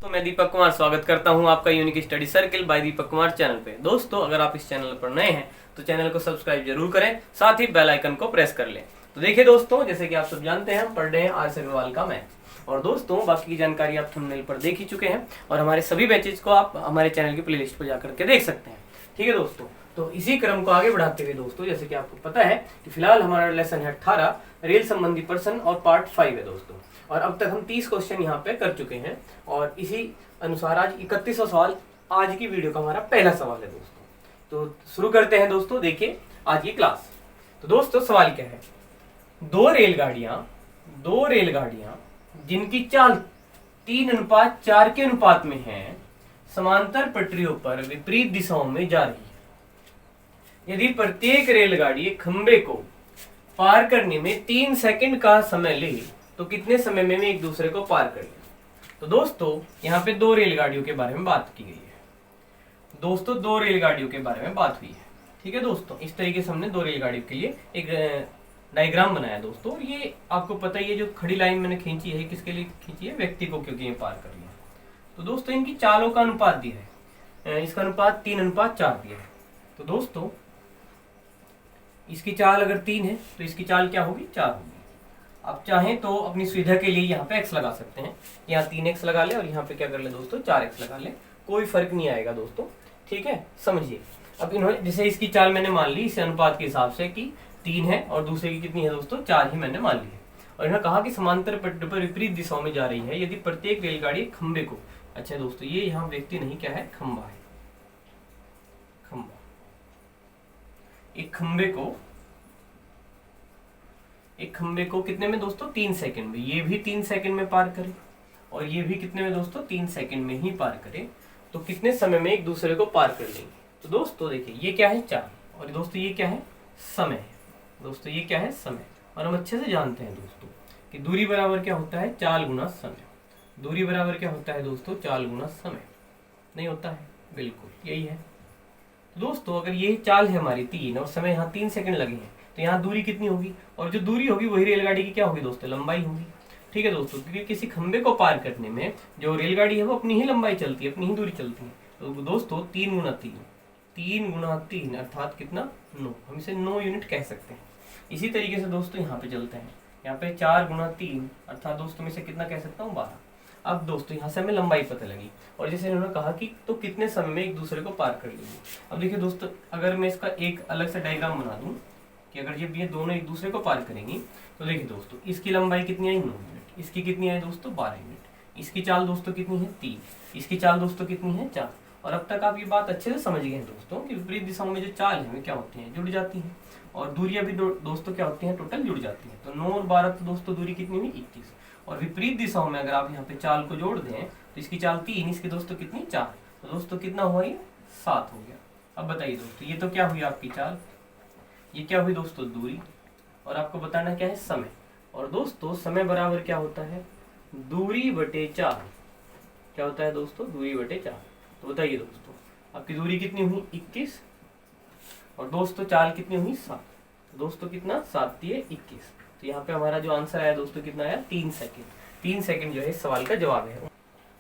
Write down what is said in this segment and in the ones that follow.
तो मैं दीपक कुमार स्वागत करता हूं आपका unique study circle bye Deepak Kumar channel पे। दोस्तों, अगर आप इस चैनल पर नए हैं तो चैनल को सब्सक्राइब जरूर करें, साथ ही बेल आइकन को प्रेस कर लें। तो देखिए दोस्तों, जैसे कि आप सब जानते हैं, हम पढ़ रहे हैं आर अग्रवाल का मैथ। और दोस्तों, बाकी की जानकारी आप थंबनेल पर देख ही चुके हैं और हमारे सभी बैचेज को आप हमारे चैनल की प्लेलिस्ट पर जाकर के देख सकते हैं। ठीक है दोस्तों, तो इसी क्रम को आगे बढ़ाते हुए दोस्तों, जैसे कि आपको पता है कि फिलहाल हमारा लेसन है 18 रेल संबंधी प्रश्न और पार्ट 5 है दोस्तों। और अब तक हम 30 क्वेश्चन यहाँ पे कर चुके हैं और इसी अनुसार आज 31वां सवाल आज की वीडियो का हमारा पहला सवाल है दोस्तों। तो शुरू करते हैं दोस्तों, देखिए आज की क्लास। तो दोस्तों, सवाल क्या है? दो रेलगाड़ियां जिनकी चाल 3:4 के अनुपात में है, समांतर पटरियों पर विपरीत दिशाओं में जा रही है। यदि प्रत्येक रेलगाड़ी एक खंबे को पार करने में 3 सेकंड का समय ले तो कितने समय में एक दूसरे को पार करेंगे? तो दोस्तों, यहाँ पे दो रेलगाड़ियों के बारे में बात की गई है। दोस्तों, दो रेलगाड़ियों के बारे में बात हुई है। ठीक है दोस्तों, इस तरीके से हमने दो रेलगाड़ियों के लिए एक डायग्राम बनाया दोस्तों। और ये आपको पता ही है, जो खड़ी लाइन मैंने खींची है किसके लिए खींची है? व्यक्ति को, क्योंकि ये पार कर रही है। तो दोस्तों, इनकी चालों का अनुपात दिया है, इसका अनुपात 3:4 दिया है। तो दोस्तों, इसकी चाल अगर 3 है तो इसकी चाल क्या होगी? 4 होगी। आप चाहें तो अपनी सुविधा के लिए यहाँ पे x लगा सकते हैं, यहाँ 3x लगा ले और यहाँ पे क्या कर ले दोस्तों? 4x लगा ले, कोई फर्क नहीं आएगा दोस्तों। ठीक है, समझिए। अब इन्होंने जैसे इसकी चाल मैंने मान ली इस अनुपात के हिसाब से कि 3 है और दूसरे की कितनी है दोस्तों? 4 ही मैंने मान ली है। और इन्होंने कहा कि समांतर पटरी पर विपरीत दिशाओं में जा रही है यदि प्रत्येक रेलगाड़ी खंबे को, अच्छा दोस्तों, ये यहाँ व्यक्ति नहीं, क्या है? खंबा है। खंबा, एक खंबे को कितने में दोस्तों? 3 सेकंड में। ये भी 3 सेकंड में पार करे और ये भी कितने में दोस्तों? 3 सेकंड में ही पार करे, तो कितने समय में एक दूसरे को पार कर लेंगे? तो दोस्तों देखिए, ये क्या है? चाल। और दोस्तों, ये क्या है? समय है। दोस्तों, ये क्या है? समय। और हम अच्छे से जानते हैं दोस्तों कि दूरी बराबर क्या होता है? चाल गुना समय। दूरी बराबर क्या होता है दोस्तों? चाल गुना समय। नहीं होता है? बिल्कुल यही है। तो दोस्तों, अगर ये चाल है हमारी 3 और समय यहाँ 3 सेकंड लगे हैं, तो यहाँ दूरी कितनी होगी? और जो दूरी होगी वही रेलगाड़ी की क्या होगी दोस्तों? लंबाई होगी। ठीक है दोस्तों, क्योंकि किसी खंबे को पार करने में जो रेलगाड़ी है वो अपनी ही लंबाई चलती है, अपनी ही दूरी चलती है। तो दोस्तों, 3 गुना 3 अर्थात कितना? 9। हम इसे 9 यूनिट कह सकते हैं। इसी तरीके से दोस्तों यहाँ पे चलते हैं, यहाँ पे 4 गुना 3 अर्थात दोस्तों में से कितना कह सकता हूँ? 12। अब दोस्तों, यहाँ से हमें लंबाई पता लगी और जैसे इन्होंने कहा कि तो कितने समय में एक दूसरे को पार कर लेंगे। अब देखिए दोस्तों, अगर मैं इसका एक अलग से डायग्राम बना दूं कि अगर जब ये दोनों एक दूसरे को पार करेंगी, तो देखिए दोस्तों, इसकी लंबाई कितनी आई? 9 यूनिट। इसकी कितनी आई दोस्तों? 12 यूनिट। इसकी चाल दोस्तों कितनी है? 3। इसकी चाल दोस्तों कितनी है? 4। और अब तक आप ये बात अच्छे से समझ गए हैं दोस्तों कि विपरीत दिशाओं में जो चाल है वे क्या होती हैं? जुड़ जाती हैं। और दूरियां भी दोस्तों क्या होती हैं? टोटल जुड़ जाती हैं। तो 9 और 12 तो दोस्तों दूरी कितनी हुई? 21। और विपरीत दिशाओं में अगर आप यहाँ पे चाल को जोड़ दें तो इसकी चाल 3, इसकी दोस्तों कितनी? 4। तो दोस्तों कितना हुआ? ये 7 हो गया। अब बताइए दोस्तों, ये तो क्या हुई आपकी चाल, ये क्या हुई दोस्तों? दूरी। और आपको बताना क्या है? समय। और दोस्तों, समय बराबर क्या होता है? दूरी बटे चाल। क्या होता है दोस्तों? दूरी बटे चाल। तो बताइए दोस्तों, आपकी दूरी कितनी हुई? 21। और दोस्तों चाल कितनी हुई? 7। तो दोस्तों कितना? 7 दिए 21। तो यहाँ पे हमारा जो आंसर आया दोस्तों कितना आया? 3 सेकंड। 3 सेकंड जो है इस सवाल का जवाब है।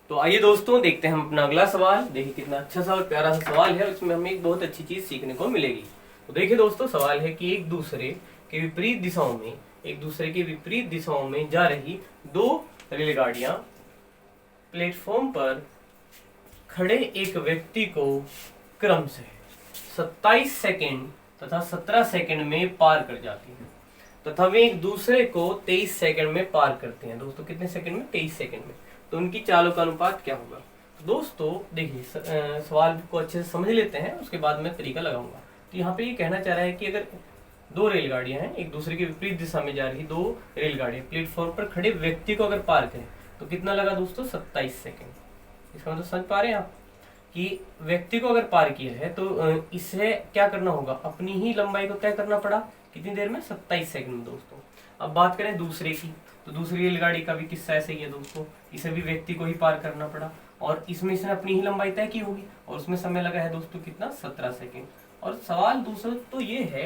तो आइए दोस्तों, देखते हैं हम अपना अगला सवाल। देखिए कितना अच्छा सा और प्यारा सा सवाल है, उसमें हमें एक बहुत अच्छी चीज सीखने को मिलेगी। तो देखिए दोस्तों, सवाल है कि एक दूसरे के विपरीत दिशाओं में जा रही दो रेलगाड़ियां प्लेटफॉर्म पर खड़े एक व्यक्ति को क्रमशः 27 सेकंड तथा 17 सेकंड में पार कर जाती हैं तथा वे एक दूसरे को 23 सेकंड में पार करते हैं। दोस्तों कितने सेकंड में? 23 सेकंड में। तो उनकी चालों का अनुपात क्या होगा? तो दोस्तों देखिए, सवाल को अच्छे से समझ लेते हैं, उसके बाद मैं तरीका लगाऊंगा। तो यहाँ पे ये कहना चाह रहा है कि अगर दो रेलगाड़ियां हैं, एक दूसरे के विपरीत दिशा में जा रही दो रेलगाड़ियां प्लेटफॉर्म पर खड़े व्यक्ति को अगर पार करें तो कितना लगा दोस्तों? 27 सेकंड। इसका मतलब समझ पा रहे हैं आप कि व्यक्ति को अगर पार किया है तो इसे क्या करना होगा? अपनी ही लंबाई को तय करना पड़ा। कितनी देर में? 27 सेकंड में दोस्तों। अब बात करें दूसरे की, तो दूसरी रेलगाड़ी का भी किस्सा ऐसे ही है दोस्तों। इसे भी व्यक्ति को ही पार करना पड़ा और इसमें इसने अपनी ही लंबाई तय की होगी और उसमें समय लगा है दोस्तों कितना? 17 सेकंड। और सवाल दूसरा तो ये है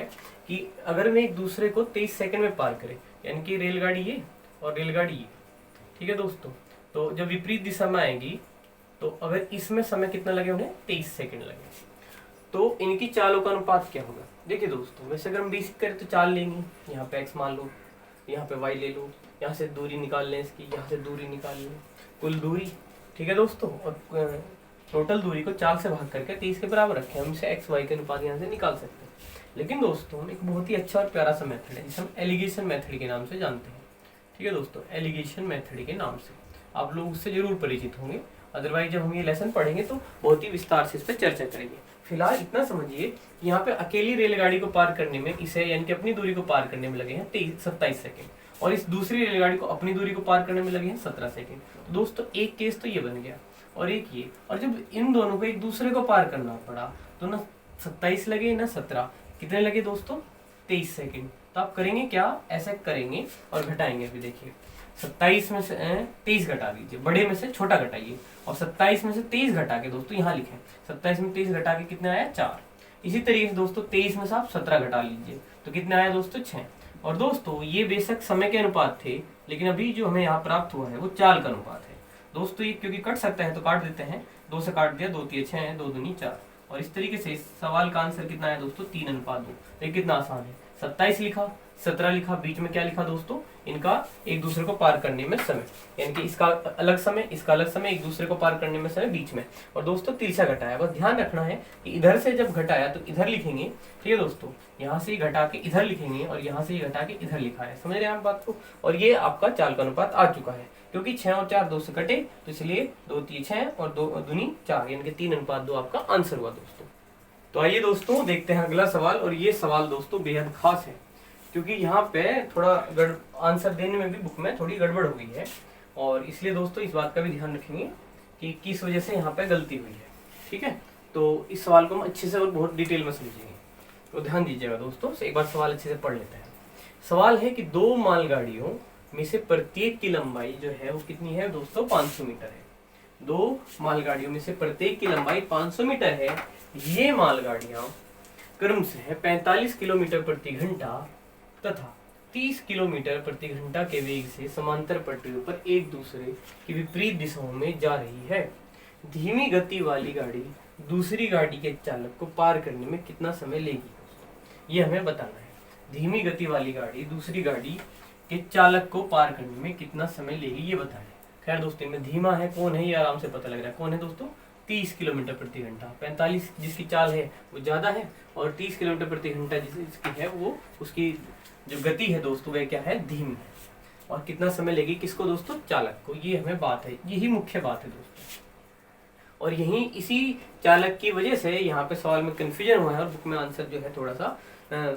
कि अगर मैं एक दूसरे को 23 सेकंड में पार करें, यानी कि रेलगाड़ी ये और रेलगाड़ी ये, ठीक है दोस्तों, तो जब विपरीत दिशा में आएंगी तो अगर इसमें समय कितना लगे उन्हें 23 सेकंड लगे, तो इनकी चालों का अनुपात क्या होगा। देखिए दोस्तों, वैसे अगर हम बेसिक करें तो चाल लेंगे, यहाँ पे x मान लो, यहाँ पे y ले लो, यहाँ से दूरी निकाल लें इसकी, यहाँ से दूरी निकाल लें, कुल दूरी, ठीक है दोस्तों, और टोटल दूरी को चाल से भाग करके 30 के बराबर रखें, हम इसे x y के अनुपात यहाँ से निकाल सकते हैं। लेकिन दोस्तों एक बहुत ही अच्छा और प्यारा सा मेथड है जिसे हम एलिगेशन मेथड के नाम से जानते हैं, ठीक है दोस्तों, एलिगेशन मेथड के नाम से आप लोग उससे जरूर परिचित होंगे, अदरवाइज जब हम ये लेसन पढ़ेंगे तो बहुत ही विस्तार से इस पर चर्चा करेंगे। फिलहाल इतना समझिए कि यहाँ पे अकेली रेलगाड़ी को पार करने में इसे यानी कि अपनी दूरी को पार करने में लगे हैं 27 सेकंड, और इस दूसरी रेलगाड़ी को अपनी दूरी को पार करने में लगे हैं 17 सेकंड। तो दोस्तों एक केस तो ये बन गया, और एक ये, और जब इन दोनों को एक दूसरे को पार करना पड़ा तो ना 27 लगे ना 17, कितने लगे दोस्तों 23 सेकंड। तो आप करेंगे क्या, ऐसे करेंगे और घटाएंगे। अभी देखिए 27 में से 23 घटा दीजिए, बड़े में से छोटा घटाइए, और 27 में से 23 घटा के दोस्तों यहाँ लिखें, 27 में 23 घटा के कितना आया 4। इसी तरीके से दोस्तों 23 में से आप 17 घटा लीजिए तो कितना आया दोस्तों 6। और दोस्तों ये बेशक समय के अनुपात थे, लेकिन अभी जो हमें यहाँ प्राप्त हुआ है वो चाल का अनुपात है दोस्तों। ये क्योंकि कट सकता है तो काट देते हैं, 2 से काट दिया, 2 3 6 है, 2 दूनी 4, और इस तरीके से इस सवाल का आंसर कितना है दोस्तों 3:2। ये कितना आसान है, 27 लिखा, 17 लिखा, बीच में क्या लिखा दोस्तों, इनका एक दूसरे को पार करने में समय, यानी कि इसका अलग समय, इसका अलग समय, एक दूसरे को पार करने में समय बीच में, और दोस्तों तिरछा घटाया। बस ध्यान रखना है कि इधर से जब घटाया तो इधर लिखेंगे, ठीक है दोस्तों, यहाँ से घटा के इधर लिखेंगे और यहाँ से घटा के इधर लिखा है, समझ रहे हैं आप बात को। और ये आपका चाल का अनुपात आ चुका है, क्योंकि 6 और 4 2 से कटे, तो इसलिए 2 3 6 और 2 दूनी 4, यानी कि 3:2 आपका आंसर हुआ दोस्तों। तो आइए दोस्तों देखते हैं अगला सवाल, और ये सवाल दोस्तों बेहद खास है, क्योंकि यहाँ पे थोड़ा आंसर देने में भी बुक में थोड़ी गड़बड़ हो गई है, और इसलिए दोस्तों इस बात का भी ध्यान रखेंगे कि किस वजह से यहाँ पे गलती हुई है, ठीक है। तो इस सवाल को हम अच्छे से और बहुत डिटेल में समझेंगे, तो ध्यान दीजिएगा दोस्तों। एक बार सवाल अच्छे से पढ़ लेते हैं। सवाल है कि 2 मालगाड़ियों में से प्रत्येक की लंबाई जो है वो कितनी है दोस्तों, 500 मीटर है। 2 मालगाड़ियों में से प्रत्येक की लंबाई 500 मीटर है। ये मालगाड़ियां क्रमशः 45 किलोमीटर प्रति घंटा तथा 30 किलोमीटर प्रति घंटा के वेग से समांतर पटरियों पर एक दूसरे की विपरीत दिशाओं में जा रही है। धीमी गति वाली गाड़ी दूसरी गाड़ी के चालक को पार करने में कितना समय लेगी, ये हमें बताना है। धीमी गति वाली गाड़ी दूसरी गाड़ी के चालक को पार करने में कितना समय लेगी, ये बताना है। खैर दोस्तों में धीमा है कौन है, ये आराम से पता लग रहा है। कौन है दोस्तों, 30 किलोमीटर प्रति घंटा। 45 जिसकी चाल है वो ज्यादा है, और 30 किलोमीटर प्रति घंटा जिसकी है वो, उसकी जो गति है दोस्तों वह क्या है, धीमी है। और कितना समय लेगी किसको दोस्तों, चालक को। ये हमें बात है, यही मुख्य बात है दोस्तों। और यही इसी चालक की वजह से यहाँ पे सवाल में कंफ्यूजन हुआ है, और बुक में आंसर जो है थोड़ा सा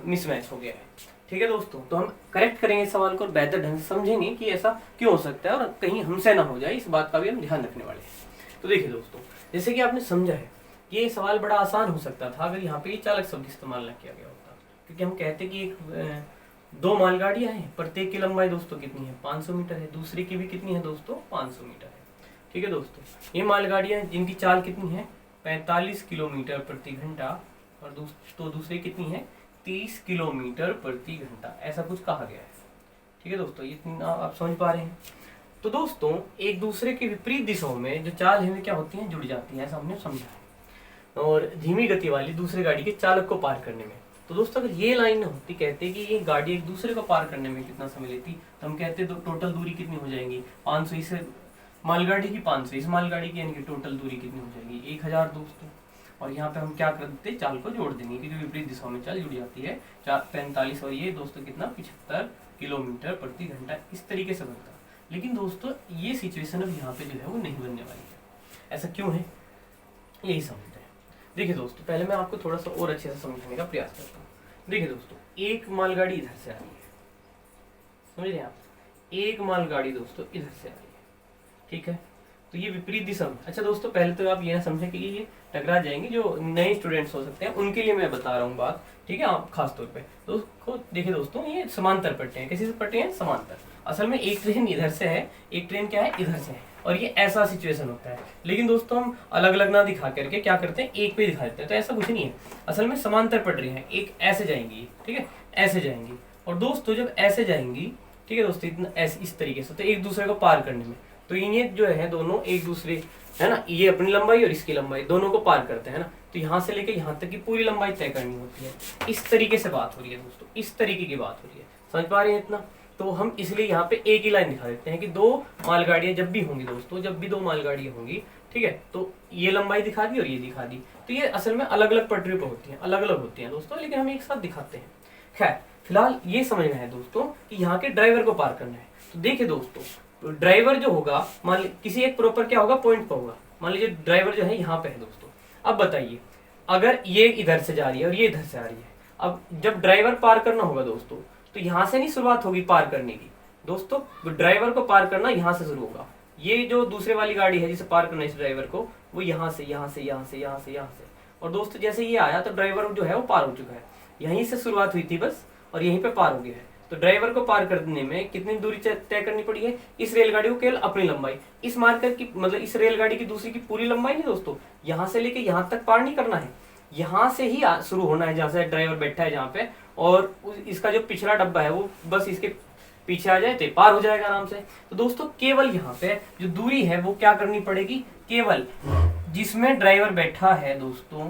मिसमैच हो गया है, ठीक है दोस्तों। तो हम करेक्ट करेंगे सवाल को और बेहतर ढंग से समझेंगे कि ऐसा क्यों हो सकता है, और कहीं हमसे ना हो जाए, इस बात का भी हम ध्यान रखने वाले हैं। तो देखिए दोस्तों, जैसे कि आपने समझा है, ये सवाल बड़ा आसान हो सकता था अगर यहाँ पे ये चालक शब्द इस्तेमाल न किया गया होता, क्योंकि हम कहते कि एक 2 मालगाड़ियां हैं, प्रत्येक की लंबाई दोस्तों कितनी है, 500 मीटर है, दूसरी की भी कितनी है दोस्तों, 500 मीटर है, ठीक है दोस्तों। ये मालगाड़ियां जिनकी चाल कितनी है, 45 किलोमीटर प्रति घंटा, और दूसरी कितनी है, 30 किलोमीटर प्रति घंटा, ऐसा कुछ कहा गया है, ठीक है दोस्तों। ये आप समझ पा रहे हैं। तो दोस्तों एक दूसरे के विपरीत दिशाओं में जो चाल है वे क्या होती हैं, जुड़ जाती हैं, ऐसा हमने समझा है। और धीमी गति वाली दूसरी गाड़ी के चालक को पार करने में, तो दोस्तों अगर ये लाइन होती, कहते कि ये गाड़ी एक दूसरे को पार करने में कितना समय लेती, तो हम कहते टोटल दूरी कितनी हो जाएगी, 500, इस मालगाड़ी की 500, इस मालगाड़ी की, यानी कि टोटल दूरी कितनी हो जाएगी 1000 दोस्तों। और यहाँ पे हम क्या कर देते, चाल को जोड़ देंगे, क्योंकि विपरीत दिशाओं में चाल जुड़ जाती है। 45 और ये दोस्तों कितना, 75 किलोमीटर प्रति घंटा, इस तरीके से बनता। लेकिन दोस्तों ये सिचुएशन अब यहाँ पे जो है वो नहीं बनने वाली है। ऐसा क्यों है, यही समझते हैं। देखिए दोस्तों, पहले मैं आपको थोड़ा सा और अच्छे से समझने का प्रयास करता हूँ। देखिए दोस्तों, एक मालगाड़ी इधर से आ रही है, समझ रहे हैं आप, एक मालगाड़ी दोस्तों इधर से आ रही है, ठीक है। तो ये विपरीत दिशा में, अच्छा दोस्तों पहले तो आप ये ना समझे कि ये टकरा जाएंगे, जो नए स्टूडेंट्स हो सकते हैं उनके लिए मैं बता रहा हूँ बात, ठीक है, आप खास तौर पे। तो देखिए दोस्तों, ये समांतर पट्टे हैं, कैसे से पट्टे हैं, समांतर। असल में एक ट्रेन इधर से है, एक ट्रेन क्या है, इधर से है, और ये ऐसा सिचुएशन होता है। लेकिन दोस्तों हम अलग अलग ना दिखा करके क्या करते हैं, एक पे दिखा देते हैं, तो ऐसा कुछ नहीं है। असल में समांतर पटरी है, एक ऐसे जाएंगी, ठीक है, ऐसे जाएंगी, और दोस्तों जब ऐसे जाएंगी, ठीक है दोस्तों, इतना ऐसे इस तरीके से, तो एक दूसरे को पार करने में, तो ये जो है दोनों एक दूसरे है ना, ये अपनी लंबाई और इसकी लंबाई दोनों को पार करते हैं ना, तो यहाँ से लेके यहाँ तक की पूरी लंबाई तय करनी होती है। इस तरीके से बात हो रही है दोस्तों, इस तरीके की बात हो रही है, समझ पा रहे हैं इतना। तो हम इसलिए यहाँ पे एक ही लाइन दिखा देते हैं कि दो मालगाड़ियां जब भी होंगी दोस्तों, जब भी दो मालगाड़ियां होंगी, ठीक है, तो ये लंबाई दिखा दी और ये दिखा दी, तो ये असल में अलग अलग पटरी पर होती हैं, अलग अलग होती हैं दोस्तों, लेकिन हम एक साथ दिखाते हैं। खैर फिलहाल ये समझना है दोस्तों कि यहाँ के ड्राइवर को पार करना है। तो देखिए दोस्तों, तो ड्राइवर जो होगा, मान लीजिए किसी एक प्रॉपर क्या होगा, पॉइंट पर होगा, मान लीजिए ड्राइवर जो है यहाँ पे है दोस्तों। अब बताइए, अगर ये इधर से जा रही है और ये इधर से आ रही है, अब जब ड्राइवर पार करना होगा दोस्तों, तो यहाँ से नहीं शुरुआत होगी पार करने की दोस्तों, ड्राइवर को पार करना यहाँ से शुरू होगा। ये जो दूसरे वाली गाड़ी है जिसे पार करना है इस ड्राइवर को, वो यहाँ से यहाँ से यहाँ से यहाँ से यहाँ से, और दोस्तों जैसे ये आया तो ड्राइवर जो है वो पार हो चुका है, यहीं से शुरुआत हुई थी बस, और यहीं पे पार हो गया है। तो ड्राइवर को पार करने में कितनी दूरी तय करनी पड़ी है, इस रेलगाड़ी को केवल अपनी लंबाई, इस मार्कर की मतलब इस रेलगाड़ी की दूसरी की पूरी लंबाई नहीं दोस्तों, यहाँ से लेके यहाँ तक पार नहीं करना है, यहाँ से ही शुरू होना है जहाँ से ड्राइवर बैठा है जहाँ पे, और इसका जो पिछला डब्बा है वो बस इसके पीछे आ जाए तो पार हो जाएगा आराम से। तो दोस्तों केवल यहाँ पे जो दूरी है वो क्या करनी पड़ेगी, केवल जिसमें ड्राइवर बैठा है दोस्तों,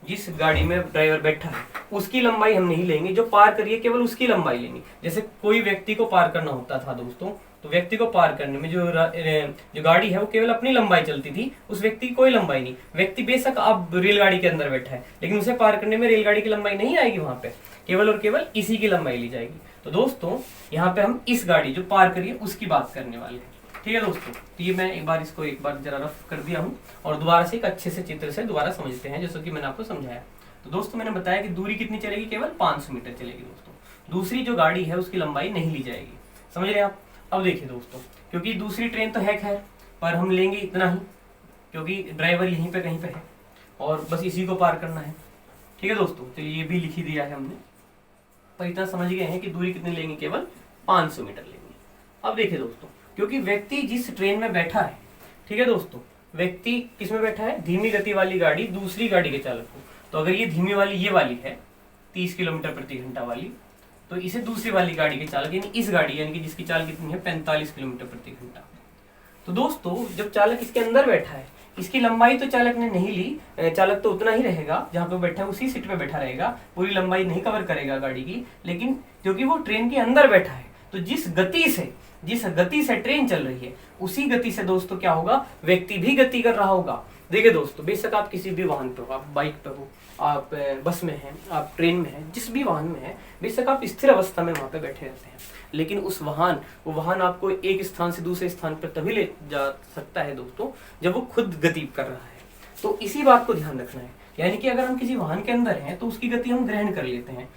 जिस गाड़ी में ड्राइवर बैठा है उसकी लंबाई हम नहीं लेंगे, जो पार करिए केवल उसकी लंबाई लेंगे। जैसे कोई व्यक्ति को पार करना होता था दोस्तों, तो व्यक्ति को पार करने में जो गाड़ी है वो केवल अपनी लंबाई चलती थी, उस व्यक्ति की कोई लंबाई नहीं। व्यक्ति बेशक अब रेलगाड़ी के अंदर बैठा है, लेकिन उसे पार करने में रेलगाड़ी की लंबाई नहीं आएगी, वहां पे केवल और केवल इसी की लंबाई ली जाएगी। तो दोस्तों यहाँ पे हम इस गाड़ी जो पार करिए उसकी बात करने वाले हैं, ठीक है दोस्तों। तो ये मैं एक बार जरा रफ कर दिया हूँ, और दोबारा से एक अच्छे से चित्र से दोबारा समझते हैं, जैसा कि मैंने आपको समझाया। तो दोस्तों मैंने बताया कि दूरी कितनी चलेगी, केवल 500 मीटर चलेगी दोस्तों, दूसरी जो गाड़ी है उसकी लंबाई नहीं ली जाएगी, समझ रहे हैं आप। अब देखिए दोस्तों, क्योंकि दूसरी ट्रेन तो है खैर, पर हम लेंगे इतना ही, क्योंकि ड्राइवर यहीं पे कहीं पे है और बस इसी को पार करना है, ठीक है दोस्तों। तो ये भी लिख ही दिया है हमने, पर इतना समझ गए हैं कि दूरी कितनी लेंगे, केवल 500 मीटर लेंगे। अब देखिए दोस्तों, क्योंकि व्यक्ति जिस ट्रेन में बैठा है, ठीक है दोस्तों, व्यक्ति किस में बैठा है, धीमी गति वाली गाड़ी, दूसरी गाड़ी के चालक को। तो अगर ये धीमी वाली ये वाली है 30 किलोमीटर प्रति घंटा वाली, तो इसे दूसरी वाली गाड़ी के चालक यानी इस गाड़ी यानी कि जिसकी चाल कितनी है 45 किलोमीटर प्रति घंटा। तो दोस्तों जब चालक इसके अंदर बैठा है, इसकी लंबाई तो चालक ने नहीं ली, चालक तो उतना ही रहेगा जहाँ पे बैठा है, उसी सीट पे बैठा रहेगा, पूरी लंबाई नहीं कवर करेगा गाड़ी की, लेकिन क्योंकि वो ट्रेन के अंदर बैठा है, तो जिस गति से ट्रेन चल रही है उसी गति से दोस्तों क्या होगा, व्यक्ति भी गति कर रहा होगा। देखिए दोस्तों, बेशक आप किसी भी वाहन पे हो, आप बाइक पे हो, आप बस में हैं, आप ट्रेन में हैं, जिस भी वाहन में हैं, बेशक आप स्थिर अवस्था में वहां पे बैठे रहते हैं, लेकिन वो वाहन आपको एक स्थान से दूसरे स्थान पर तभी ले जा सकता है दोस्तों जब वो खुद गति कर रहा है। तो इसी बात को ध्यान रखना है, यानी कि अगर हम किसी वाहन के अंदर हैं तो उसकी गति हम ग्रहण कर लेते हैं,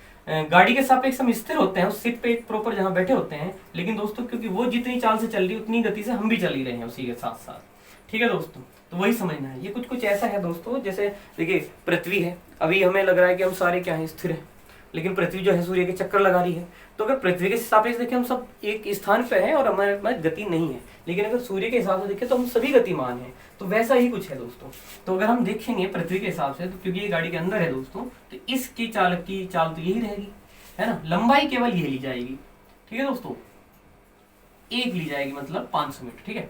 गाड़ी के सापेक्ष हम स्थिर होते हैं उस सीट पे एक प्रॉपर जहां बैठे होते हैं, लेकिन दोस्तों क्योंकि वो जितनी चाल से चल रही है उतनी गति से हम भी चल ही रहे हैं उसी के साथ साथ, ठीक है दोस्तों। तो वही समझना है, ये कुछ ऐसा है दोस्तों, जैसे देखिए पृथ्वी है, अभी हमें लग रहा है कि हम सारे क्या हैं, स्थिर है, लेकिन पृथ्वी जो है सूर्य के चक्कर लगा रही है। तो अगर पृथ्वी के सापेक्ष देखें हम सब एक स्थान पे हैं और हमारे पास गति नहीं है, लेकिन अगर सूर्य के हिसाब से देखें तो हम सभी गतिमान हैं। तो वैसा ही कुछ है दोस्तों। तो अगर हम देखेंगे पृथ्वी के हिसाब से, तो क्योंकि ये गाड़ी के अंदर है दोस्तों, तो इसके चालक की चाल तो यही रहेगी, है ना, लंबाई केवल ये ली जाएगी, ठीक है दोस्तों, एक ली जाएगी मतलब 500 मीटर, ठीक है।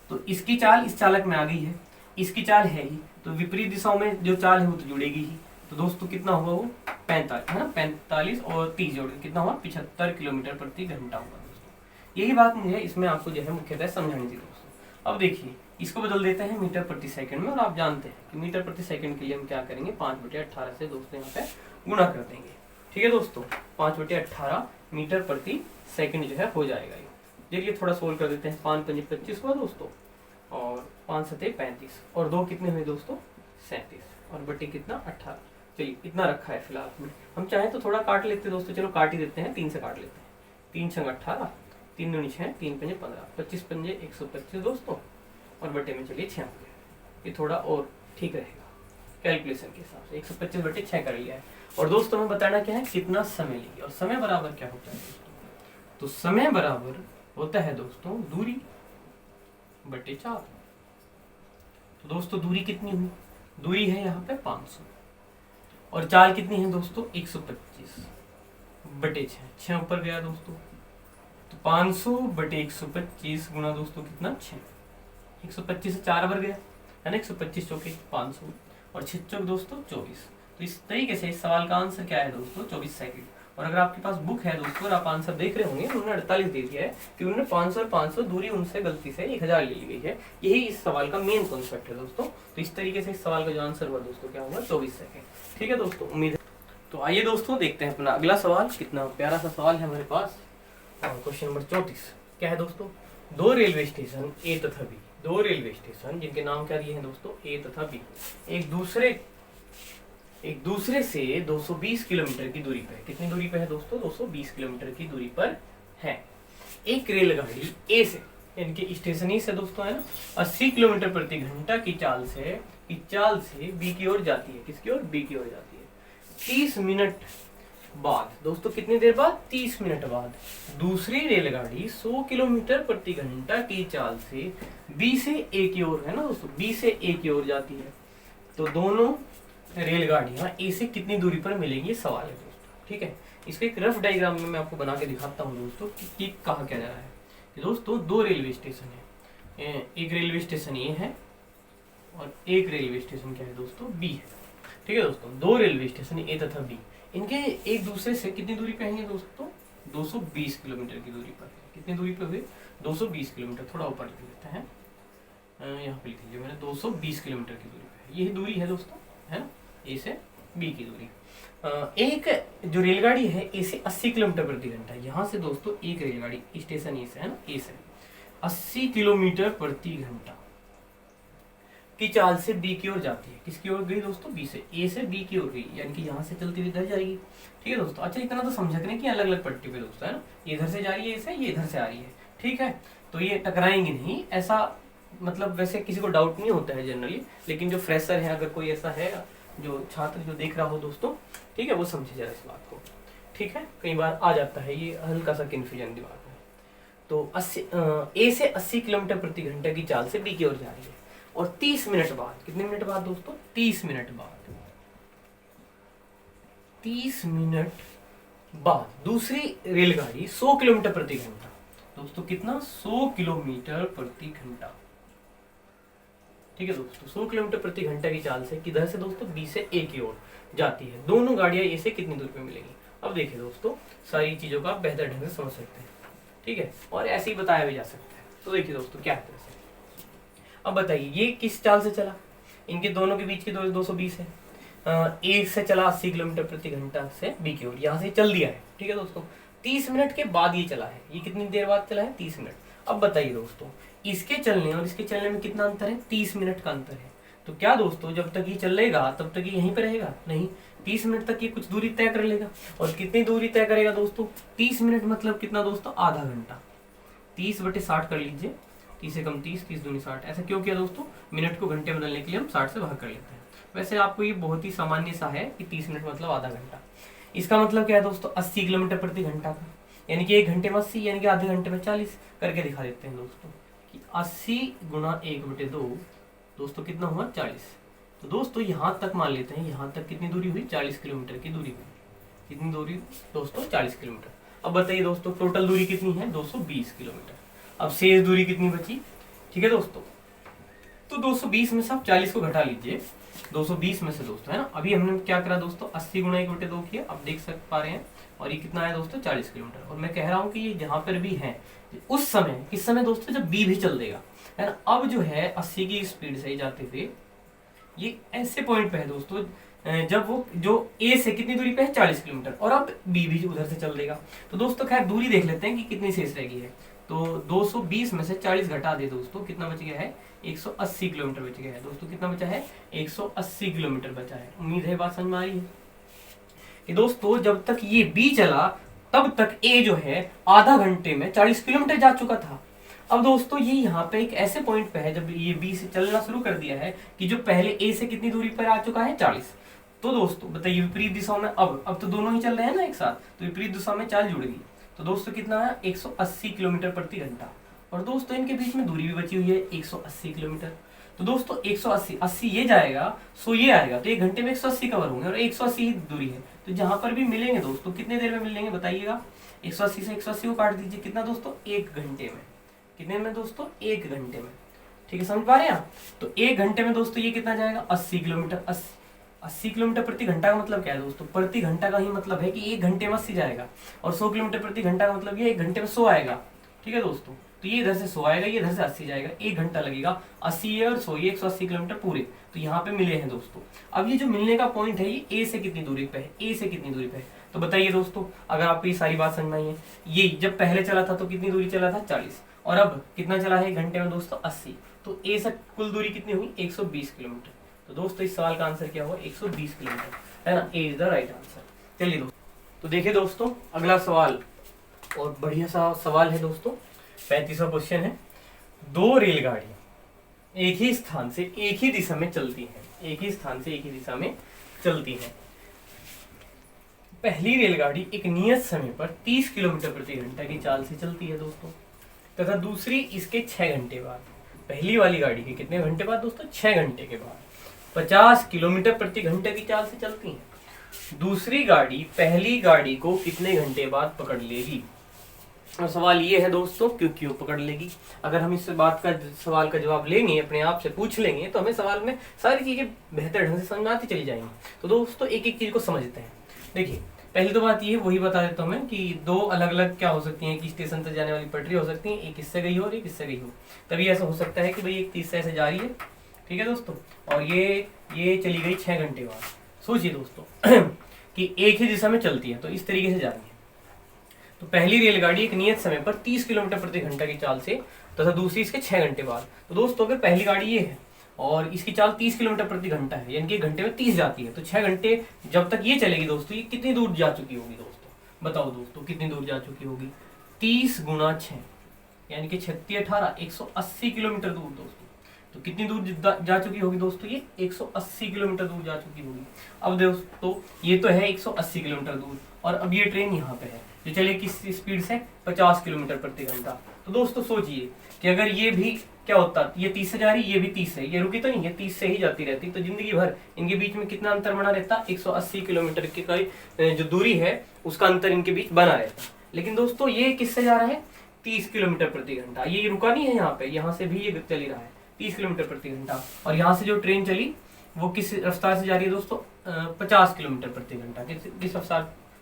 तो इसकी चाल इस चालक में आ गई है, इसकी चाल है ही, तो विपरीत दिशाओं में जो चाल है वो तो जुड़ेगी ही। तो दोस्तों कितना होगा वो 45, है ना, 45 और 30 जोड़ के कितना हुआ 75 किलोमीटर प्रति घंटा होगा दोस्तों। यही बात मुझे इसमें आपको जो है मुख्यतः समझानी थी दोस्तों। अब देखिए इसको बदल देते हैं मीटर प्रति सेकंड में, और आप जानते हैं कि मीटर प्रति सेकंड के लिए हम क्या करेंगे, 5/18 से दोस्तों यहाँ पे गुणा कर देंगे, ठीक है दोस्तों। 5/18 मीटर प्रति सेकंड जो है हो जाएगा। चलिए थोड़ा सोल्व कर देते हैं। 5 × 5 = 25 हुआ दोस्तों, और 5 × 7 = 35, और 2 कितने हुए दोस्तों 37, और बटे कितना 18। चलिए इतना रखा है फिलहाल में, हम चाहें तो थोड़ा काट लेते दोस्तों, चलो काट ही देते हैं, 3 से काट लेते हैं। 3 × 18, 3 × 6, 3 × 5 = 15, 25 × 5 = 125 दोस्तों, और बटे में चलिए 6 हो गया। ये थोड़ा और ठीक रहेगा कैलकुलेशन के हिसाब से, 125/6 कर लिया है। और दोस्तों हमें बताना क्या है, कितना समय लेगी, और समय बराबर क्या होता है दोस्तों, तो समय बराबर होता है दोस्तों दूरी बटे 4। तो दोस्तों दूरी कितनी हुई, दूरी है यहाँ पे 500, और चाल कितनी है दोस्तों 125/6, 6 ऊपर गया दोस्तों, तो 500/125 गुना दोस्तों कितना 6, 125 से 4 बार गया है ना, 125 चौके 500 और 6 चौक दोस्तों 24। तो इस तरीके से इस सवाल का आंसर क्या है दोस्तों, 24 सेकंड। और अगर आपके पास बुक है दोस्तों और आप आंसर देख रहे होंगे, उन्होंने 48 दे दिया है कि उन्होंने 500 और 500 दूरी उनसे गलती से 1000 ले ली गई है। यही इस सवाल का मेन कॉन्सेप्ट है दोस्तों। तो इस तरीके से इस सवाल का जो आंसर हुआ दोस्तों क्या होगा, 24 सेकंड। ठीक है दोस्तों, उम्मीद है। तो आइए दोस्तों देखते हैं अपना अगला सवाल। कितना प्यारा सा सवाल है हमारे पास। क्वेश्चन नंबर 34 क्या है दोस्तों, दो रेलवे स्टेशन ए तथा बी, दो रेलवे स्टेशन जिनके नाम क्या दिए हैं दोस्तों, ए तथा बी, एक दूसरे से 220 किलोमीटर की दूरी पर, कितनी दूरी पर है दोस्तों, 220 किलोमीटर की दूरी पर है। एक रेलगाड़ी ए से, इनके स्टेशन ही से दोस्तों है ना, 80 किलोमीटर प्रति घंटा की चाल से बी की ओर जाती है। किसकी ओर, बी की ओर जाती है। 30 मिनट बाद दोस्तों, कितनी देर बाद, 30 मिनट बाद दूसरी रेलगाड़ी 100 किलोमीटर प्रति घंटा की चाल से बी से ए की ओर, है ना दोस्तों, बी से ए की ओर जाती है। तो दोनों रेलगाड़ियां ए से कितनी दूरी पर मिलेंगी, ये सवाल है दोस्तों। ठीक है, इसको एक रफ डायग्राम में मैं आपको बना के दिखाता हूँ दोस्तों कि कहा क्या जा रहा है। कि दोस्तों दो रेलवे स्टेशन है, एक रेलवे स्टेशन ए है और एक रेलवे स्टेशन क्या है दोस्तों, बी है। ठीक है दोस्तों, दो रेलवे स्टेशन ए तथा बी, इनके एक दूसरे से कितनी दूरी पे हैं दोस्तों, 220 किलोमीटर की दूरी पर। कितनी दूरी पे हुए, 220 किलोमीटर। थोड़ा ऊपर लिख लेते हैं, यहाँ पे लिख लीजिए मैंने, 220 किलोमीटर की दूरी पे। यही दूरी है दोस्तों, है ना, ए से बी की दूरी। एक जो रेलगाड़ी है ए से 80 किलोमीटर प्रति घंटा, यहाँ से दोस्तों एक रेलगाड़ी स्टेशन ए से, है ना, ए से 80 किलोमीटर प्रति घंटा की चाल से बी की ओर जाती है। किसकी ओर गई दोस्तों, बी से, ए से बी की ओर गई, यानी कि यहाँ से चलती हुई इधर जाएगी। ठीक है दोस्तों, अच्छा इतना तो समझ रहे कि अलग अलग पट्टी पे दोस्तों, है ना, ये इधर से जा रही है ऐसे, ये इधर से आ रही है। ठीक है, तो ये टकराएंगे नहीं, ऐसा मतलब वैसे किसी को डाउट नहीं होता है जनरली, लेकिन जो फ्रेशर है, अगर कोई ऐसा है जो छात्र जो देख रहा हो दोस्तों, ठीक है, वो समझे जरा इस बात को। ठीक है, कई बार आ जाता है ये हल्का सा कंफ्यूजन दिमाग में। तो ए से 80 किलोमीटर प्रति घंटे की चाल से बी की ओर जा रही है और 30 मिनट बाद, कितने मिनट बाद दोस्तों, 30 मिनट बाद, 30 मिनट बाद दूसरी रेलगाड़ी 100 किलोमीटर प्रति घंटा, दोस्तों कितना, 100 किलोमीटर प्रति घंटा। ठीक है दोस्तों, 100 किलोमीटर प्रति घंटा की चाल से किधर से दोस्तों, बी से ए की ओर जाती है। दोनों गाड़ियां ए से कितनी दूरी पे मिलेंगी। अब देखिए दोस्तों, सारी चीजों को आप बेहतर ढंग से समझ सकते हैं। ठीक है, और ऐसे ही बताया भी जा सकता है। तो देखिए दोस्तों क्या है। अब बताइए ये किस चाल से चला, इनके दोनों के बीच की दूरी 220 है। ए से चला 80 किलोमीटर प्रति घंटा से बी की ओर, यहाँ से चल दिया है। ठीक है दोस्तों, 30 मिनट के बाद ये चला है। ये कितनी देर बाद चला है, 30 मिनट। अब बताइए दोस्तों, इसके चलने और इसके चलने में कितना अंतर है, 30 मिनट का अंतर है। तो क्या दोस्तों, जब तक ये चलेगा तब तक ये यहीं पे रहेगा, नहीं, 30 मिनट तक ये कुछ दूरी तय कर लेगा। और कितनी दूरी तय करेगा दोस्तों, 30 मिनट मतलब कितना दोस्तों, आधा घंटा। 30/60 कर लीजिए, 30 से कम 30, 30 दूनी 60। ऐसा क्यों किया दोस्तों, मिनट को घंटे बदलने के लिए हम 60 से भाग कर लेते हैं। वैसे आपको ये बहुत ही सामान्य सा है कि 30 मिनट मतलब आधा घंटा। इसका मतलब क्या है दोस्तों, 80 किलोमीटर प्रति घंटा का, यानी कि 1 घंटे में 80, यानी कि आधे घंटे में 40 करके दिखा देते हैं दोस्तों कि 80 गुणा 1/2 दोस्तों कितना हुआ, 40। तो दोस्तों यहाँ तक मान लेते हैं, यहाँ तक कितनी दूरी हुई, 40 किलोमीटर की दूरी हुई। कितनी दूरी दोस्तों, 40 किलोमीटर। अब बताइए दोस्तों टोटल दूरी कितनी है, 220 किलोमीटर। अब शेष दूरी कितनी बची, ठीक है दोस्तों, तो 220 में से आप 40 को घटा लीजिए, 220 में से दोस्तों, है ना। अभी हमने क्या करा दोस्तों, 80 गुणा 1/2 किया, आप देख पा रहे हैं। और ये कितना है दोस्तों, 40 किलोमीटर। और मैं कह रहा हूँ कि ये जहां पर भी है, उस समय, किस समय दोस्तों, जब बी भी चल देगा, है ना। अब जो है 80 की स्पीड से जाते हुए ये ऐसे पॉइंट पे है दोस्तों, जब वो जो ए से कितनी दूरी पे है, 40 किलोमीटर, और अब बी भी उधर से चल देगा। तो दोस्तों खैर दूरी देख लेते हैं कि कितनी शेष रह गई है। तो 220 में से 40 घटा दे दोस्तों, कितना बच गया है, 180 किलोमीटर बच गया है दोस्तों। कितना बचा है, 180 किलोमीटर बचा है। उम्मीद है बात समझ में आ रही है कि दोस्तों जब तक ये बी चला तब तक ए जो है आधा घंटे में 40 किलोमीटर जा चुका था। अब दोस्तों ये यहाँ पे एक ऐसे पॉइंट पे है, जब ये बी से चलना शुरू कर दिया है, कि जो पहले ए से कितनी दूरी पर आ चुका है, 40। तो दोस्तों बताइए विपरीत दिशाओं में, अब तो दोनों ही चल रहे हैं ना एक साथ, तो विपरीत दिशा में चाल जुड़ गई। तो दोस्तों कितना है, 180 किलोमीटर प्रति घंटा। और दोस्तों इनके बीच में दूरी भी बची हुई है 180 किलोमीटर। तो दोस्तों 180, 80 ये जाएगा, 100 ये आएगा, तो 1 घंटे में 180 कवर होंगे, और 180 ही दूरी है। तो जहां पर भी मिलेंगे दोस्तों, कितने देर में मिलेंगे बताइएगा, 180 से 180 को काट दीजिए, कितना दोस्तों, 1 घंटे में। कितने में दोस्तों, 1 घंटे में। ठीक है, समझ पा रहे हैं आप? तो 1 घंटे में दोस्तों ये कितना जाएगा, 80 किलोमीटर। 80 किलोमीटर प्रति घंटा का मतलब क्या है दोस्तों, प्रति घंटा का ही मतलब है कि 1 घंटे में 80 जाएगा, और 100 किलोमीटर प्रति घंटा का मतलब ये 1 घंटे में 100 आएगा। ठीक है दोस्तों, तो ये इधर से 100 आएगा, ये इधर से 80 जाएगा, 1 घंटा लगेगा। 80 और 100 ये 180 किलोमीटर पूरे, तो यहाँ पे मिले हैं दोस्तों। अब ये जो मिलने का पॉइंट है ये ए से कितनी दूरी पे है, ए से कितनी दूरी पे है, तो बताइए दोस्तों। अगर आपको ये सारी बात समझ में आई है, ये जब पहले चला था तो कितनी दूरी चला था, 40, और अब कितना चला है 1 घंटे में दोस्तों, 80। तो ए से कुल दूरी कितनी हुई, 120 किलोमीटर। तो दोस्तों इस सवाल का आंसर क्या हुआ, 120 किलोमीटर, है ना, ए इज द राइट आंसर। चलिए दोस्तों, तो देखिए दोस्तों अगला सवाल, और बढ़िया सा सवाल है दोस्तों, 35वां क्वेश्चन है। 2 रेलगाड़ियां एक ही स्थान से एक ही दिशा में चलती हैं, एक ही स्थान से एक ही दिशा में चलती हैं। पहली रेलगाड़ी एक नियत समय पर 30 किलोमीटर प्रति घंटा की चाल से चलती है दोस्तों, तथा दूसरी इसके 6 घंटे बाद। पहली वाली गाड़ी के कितने घंटे बाद दोस्तों, 6 घंटे के बाद 50 किलोमीटर प्रति घंटे की चाल से चलती है। दूसरी गाड़ी पहली गाड़ी को कितने घंटे बाद पकड़ लेगी। और सवाल ये है दोस्तों, क्यों पकड़ लेगी। अगर हम इस बात का सवाल का जवाब लेंगे, अपने आप से पूछ लेंगे, तो हमें सवाल में सारी चीजें बेहतर ढंग से समझ आती चली जाएंगी। तो दोस्तों एक एक चीज को समझते हैं। देखिए पहली तो बात ये वही बता देता हूँ मैं कि 2 अलग अलग क्या हो सकती हैं कि स्टेशन तक जाने वाली पटरी हो सकती है, एक इससे गई हो और एक इससे गई हो। तभी ऐसा हो सकता है कि भाई एक 30 से ऐसे जा रही है, ठीक है दोस्तों, और ये चली गई 6 घंटे बाद। सोचिए दोस्तों कि एक ही दिशा में चलती है, तो इस तरीके से जा रही है। तो पहली रेलगाड़ी एक नियत समय पर 30 किलोमीटर प्रति घंटा की चाल से तथा दूसरी इसके 6 घंटे बाद। तो दोस्तों अगर पहली गाड़ी ये है और इसकी चाल 30 किलोमीटर प्रति घंटा है, यानी कि 1 घंटे में 30 जाती है, तो 6 घंटे जब तक ये चलेगी दोस्तों, ये कितनी दूर जा चुकी होगी दोस्तों, बताओ दोस्तों कितनी दूर जा चुकी होगी। 30 गुना 6 यानी कि 36 18 180 किलोमीटर दूर दोस्तों। तो कितनी दूर जा चुकी होगी दोस्तों, ये 180 किलोमीटर दूर जा चुकी होगी। अब दोस्तों ये तो है 180 किलोमीटर दूर, और अब ये ट्रेन यहाँ पे है जो चले किस स्पीड से, 50 किलोमीटर प्रति घंटा। तो दोस्तों सोचिए कि अगर ये भी क्या होता, ये 30 से जा रही, ये भी 30 है, ये रुकी तो नहीं है, 30 से ही जाती रहती, तो जिंदगी भर इनके बीच में कितना अंतर बना रहता, 180 किलोमीटर की जो दूरी है उसका अंतर इनके बीच बना रहता। लेकिन दोस्तों ये किससे जा रहा है, 30 किलोमीटर प्रति घंटा। ये रुका नहीं है यहाँ पे, यहाँ से भी ये चली रहा है 30 किलोमीटर प्रति घंटा, और यहाँ से जो ट्रेन चली वो किस रफ्तार से जा रही है दोस्तों, 50 किलोमीटर प्रति घंटा। किस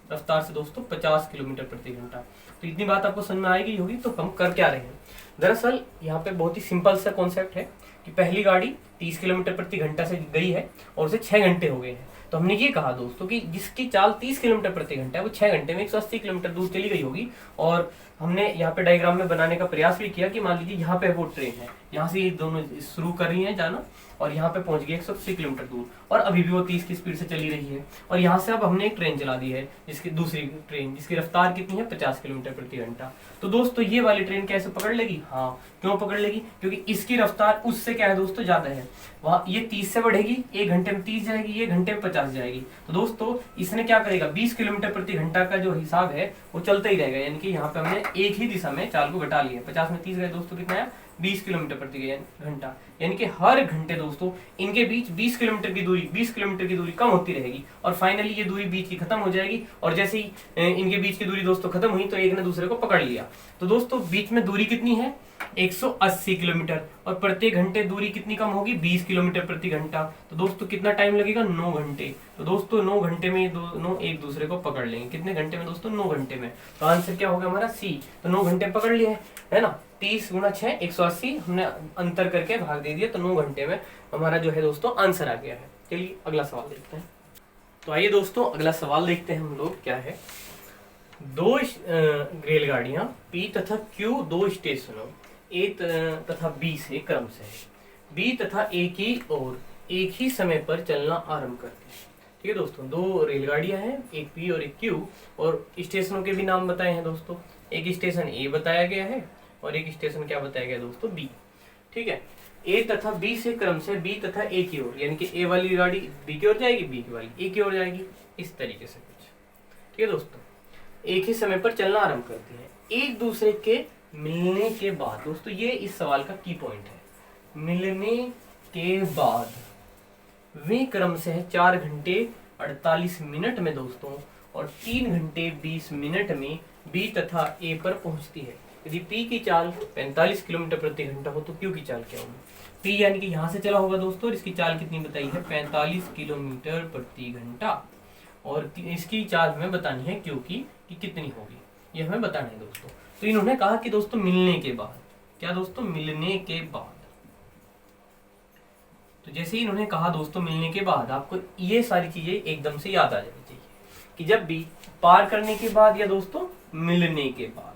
रफ्तार से दोस्तों, 50 किलोमीटर प्रति घंटा। तो इतनी बात आपको समझ में आएगी होगी। तो हम कर क्या रहे हैं, दरअसल यहाँ पे बहुत ही सिंपल सा कॉन्सेप्ट है कि पहली गाड़ी 30 किलोमीटर प्रति घंटा से गई है और उसे 6 घंटे हो गए हैं। तो हमने ये कहा दोस्तों कि जिसकी चाल 30 किलोमीटर प्रति घंटा है वो 6 घंटे में 180 किलोमीटर दूर चली गई होगी। और हमने यहाँ पे डायग्राम में बनाने का प्रयास भी किया कि मान लीजिए यहाँ पे वो ट्रेन है, यहाँ से ये दोनों शुरू कर रही है जाना, और यहाँ पे पहुंच गई 180 किलोमीटर दूर, और अभी भी वो 30 की स्पीड से चली रही है। और यहाँ से अब हमने एक ट्रेन चला दी है, जिसकी दूसरी ट्रेन जिसकी रफ्तार कितनी है, 50 किलोमीटर प्रति घंटा। तो दोस्तों ये वाली ट्रेन कैसे पकड़ लेगी, हाँ क्यों पकड़ लेगी, क्योंकि इसकी रफ्तार उससे क्या है दोस्तों, ज्यादा है। वहाँ ये 30 से बढ़ेगी, 1 घंटे में 30 जाएगी, ये घंटे में 50 जाएगी। तो दोस्तों इसने क्या करेगा, 20 किलोमीटर प्रति घंटा का जो हिसाब है वो चलता ही रहेगा। यानी कि यहाँ पे हमने एक ही दिशा में चाल को घटा लिया, 50 में 30 गए दोस्तों, कितना है 20 किलोमीटर प्रति घंटा। यानी कि हर घंटे दोस्तों इनके बीच 20 किलोमीटर की दूरी कम होती रहेगी, और फाइनली ये दूरी बीच की खत्म हो जाएगी। और जैसे ही इनके बीच की दूरी दोस्तों खत्म हुई तो एक ने दूसरे को पकड़ लिया। तो दोस्तों बीच में दूरी कितनी है, 180 किलोमीटर, और प्रत्येक घंटे दूरी कितनी कम होगी, 20 किलोमीटर प्रति घंटा। तो दोस्तों कितना टाइम लगेगा, 9 घंटे। तो दोस्तों 9 घंटे में दोनों एक दूसरे को पकड़ लेंगे। कितने घंटे में दोस्तों, 9 घंटे में। तो आंसर क्या होगा हमारा, सी। तो 9 घंटे में पकड़ लिए है ना, 30 गुना 6 180 हमने अंतर करके भाग दे दिया, तो 9 घंटे में हमारा जो है दोस्तों आंसर आ गया है। चलिए अगला सवाल देखते हैं। तो आइए दोस्तों अगला सवाल देखते हैं हम लोग, क्या है। 2 रेलगाड़ियां P तथा Q 2 स्टेशनों A तथा B से क्रम से B तथा A की ओर एक ही समय पर चलना आरंभ करते हैं। ठीक है दोस्तों, 2 रेलगाड़ियां हैं, एक P और एक Q, और स्टेशनों के भी नाम बताए हैं दोस्तों। एक स्टेशन A बताया गया है और एक स्टेशन क्या बताया गया दोस्तों, B। ठीक है, A तथा B से क्रम से B तथा A की ओर, यानी कि A वाली गाड़ी B की ओर जाएगी, B की वाली A की ओर जाएगी, इस तरीके से कुछ। ठीक है दोस्तों, एक ही समय पर चलना आरंभ करती है एक दूसरे के मिलने के बाद। दोस्तों ये इस सवाल का की पॉइंट है, मिलने के बाद वे क्रम से 4 घंटे 48 मिनट में दोस्तों और 3 घंटे 20 मिनट में B तथा A पर पहुंचती है। यदि P की चाल 45 किलोमीटर प्रति घंटा हो तो Q की चाल क्या होगी? P यानी कि यहाँ से चला होगा दोस्तों, और इसकी चाल कितनी बताई है? 45 किलोमीटर प्रति घंटा, और इसकी चाल हमें बतानी है Q की कि कितनी होगी, ये हमें बताना है दोस्तों। तो इन्होंने कहा कि दोस्तों मिलने के बाद, क्या दोस्तों? मिलने के बाद। तो जैसे ही इन्होंने कहा दोस्तों मिलने के बाद, आपको ये सारी चीजें एकदम से याद आ जानी चाहिए कि जब भी पार करने के बाद या दोस्तों मिलने के बाद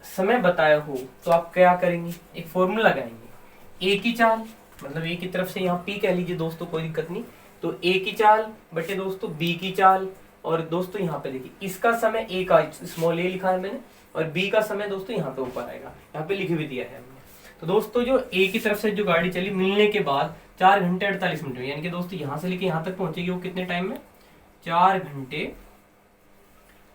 समय बताया हो तो आप क्या करेंगे? एक फॉर्मूला लगाएंगे, ए की चाल, मतलब ए की तरफ से यहाँ पी कह लीजिए दोस्तों, कोई दिक्कत नहीं। तो ए की चाल बटे दोस्तों बी की चाल, और दोस्तों यहाँ पे देखिए इसका समय ए का स्मॉल ए लिखा है मैंने, और बी का समय दोस्तों यहाँ पे ऊपर आएगा, यहाँ पे लिख भी दिया है हमने। तो दोस्तों जो ए की तरफ से जो गाड़ी चली मिलने के बाद 4 घंटे 48 मिनट में, यानी कि दोस्तों यहाँ से लेके यहाँ तक पहुंचेगी वो कितने टाइम में? 4 घंटे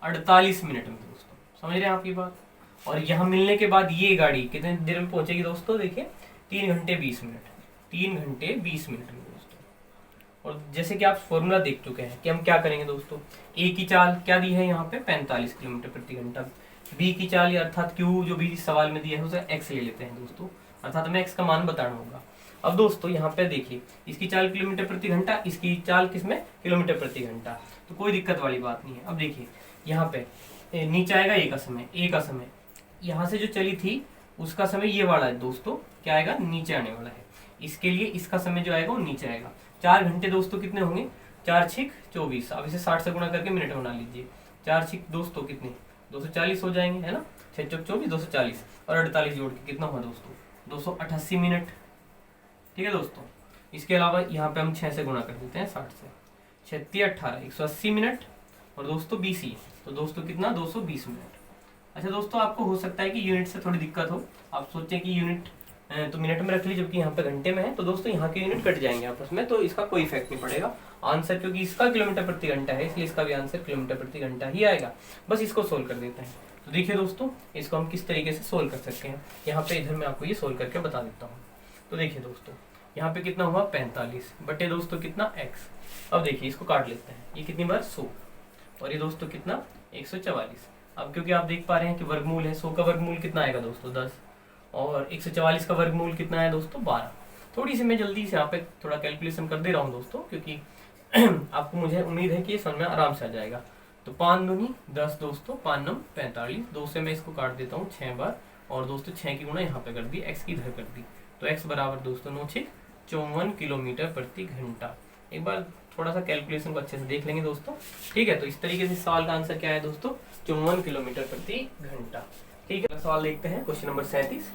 48 मिनट में दोस्तों, समझ रहे हैं आपकी बात। और यहाँ मिलने के बाद ये गाड़ी कितने देर में पहुंचेगी दोस्तों? देखिए 3 घंटे 20 मिनट, 3 घंटे 20 मिनट में दोस्तों। और जैसे कि आप फॉर्मूला देख चुके हैं कि हम क्या करेंगे दोस्तों, ए की चाल क्या दी है यहाँ पे? 45 किलोमीटर प्रति घंटा। बी की चाल अर्थात क्यू जो भी सवाल में दिया है उसे एक्स ले लेते हैं दोस्तों, अर्थात हमें एक्स का मान बताना होगा। अब दोस्तों यहाँ पे देखिए इसकी चाल किलोमीटर प्रति घंटा, इसकी चाल किसमें? किलोमीटर प्रति घंटा, तो कोई दिक्कत वाली बात नहीं है। अब देखिए यहाँ पे नीचे आएगा ए का समय, ए का समय यहाँ से जो चली थी उसका समय ये वाला है दोस्तों, क्या आएगा? नीचे आने वाला है। इसके लिए इसका समय जो आएगा वो नीचे आएगा। 4 घंटे दोस्तों कितने होंगे? 4 6 24, अब इसे 60 से गुणा करके मिनट बना लीजिए। 4 6 दोस्तों कितने? 240 हो जाएंगे, है ना? 6 चौक 24, 240 और 48 जोड़ के कितना हुआ दोस्तों? 288 मिनट। ठीक है दोस्तों, इसके अलावा यहाँ पे हम 6 से गुणा कर देते हैं 60 से, 36 18 180 मिनट, और दोस्तों 20 ही, तो दोस्तों कितना? 220 मिनट। अच्छा दोस्तों, आपको हो सकता है कि यूनिट से थोड़ी दिक्कत हो, आप सोचें कि यूनिट तो मिनट में रख ली जबकि यहाँ पे घंटे में है, तो दोस्तों यहाँ के यूनिट कट जाएंगे आपस में, तो इसका कोई इफेक्ट नहीं पड़ेगा आंसर, क्योंकि इसका किलोमीटर प्रति घंटा है इसलिए इसका भी आंसर किलोमीटर प्रति घंटा ही आएगा। बस इसको सोल्व कर देते हैं। तो देखिए दोस्तों इसको हम किस तरीके से सोल्व कर सकते हैं, यहाँ पे इधर मैं आपको ये सोल्व करके बता देता हूँ। तो देखिए दोस्तों यहाँ पे कितना हुआ? 45 बटे दोस्तों कितना? x। अब देखिए इसको काट लेते हैं, ये कितनी बार? 100, और ये दोस्तों कितना? 144। अब क्योंकि आप देख पा रहे हैं कि वर्गमूल है, 100 का वर्गमूल कितना आएगा दोस्तों? 10, और 144 का वर्गमूल कितना है दोस्तों? 12। थोड़ी सी मैं जल्दी से यहाँ पे थोड़ा कैलकुलेशन कर दे रहा हूँ दोस्तों, क्योंकि आपको मुझे उम्मीद है कि ये समझ में आराम से आ जाएगा। तो 5 दूनी 10 दोस्तों, 5 9 45, 2 से मैं इसको काट देता हूँ 6 बार, और दोस्तों 6 की गुणा यहाँ पे कर दी, x की इधर कर दी, तो x बराबर दोस्तों 9 6 54 किलोमीटर प्रति घंटा। एक बार थोड़ा सा कैलकुलेशन को अच्छे से देख लेंगे दोस्तों, ठीक है। तो इस तरीके से सवाल का आंसर क्या है दोस्तों? 54 किलोमीटर प्रति घंटा। ठीक है, सवाल देखते हैं, क्वेश्चन नंबर 37।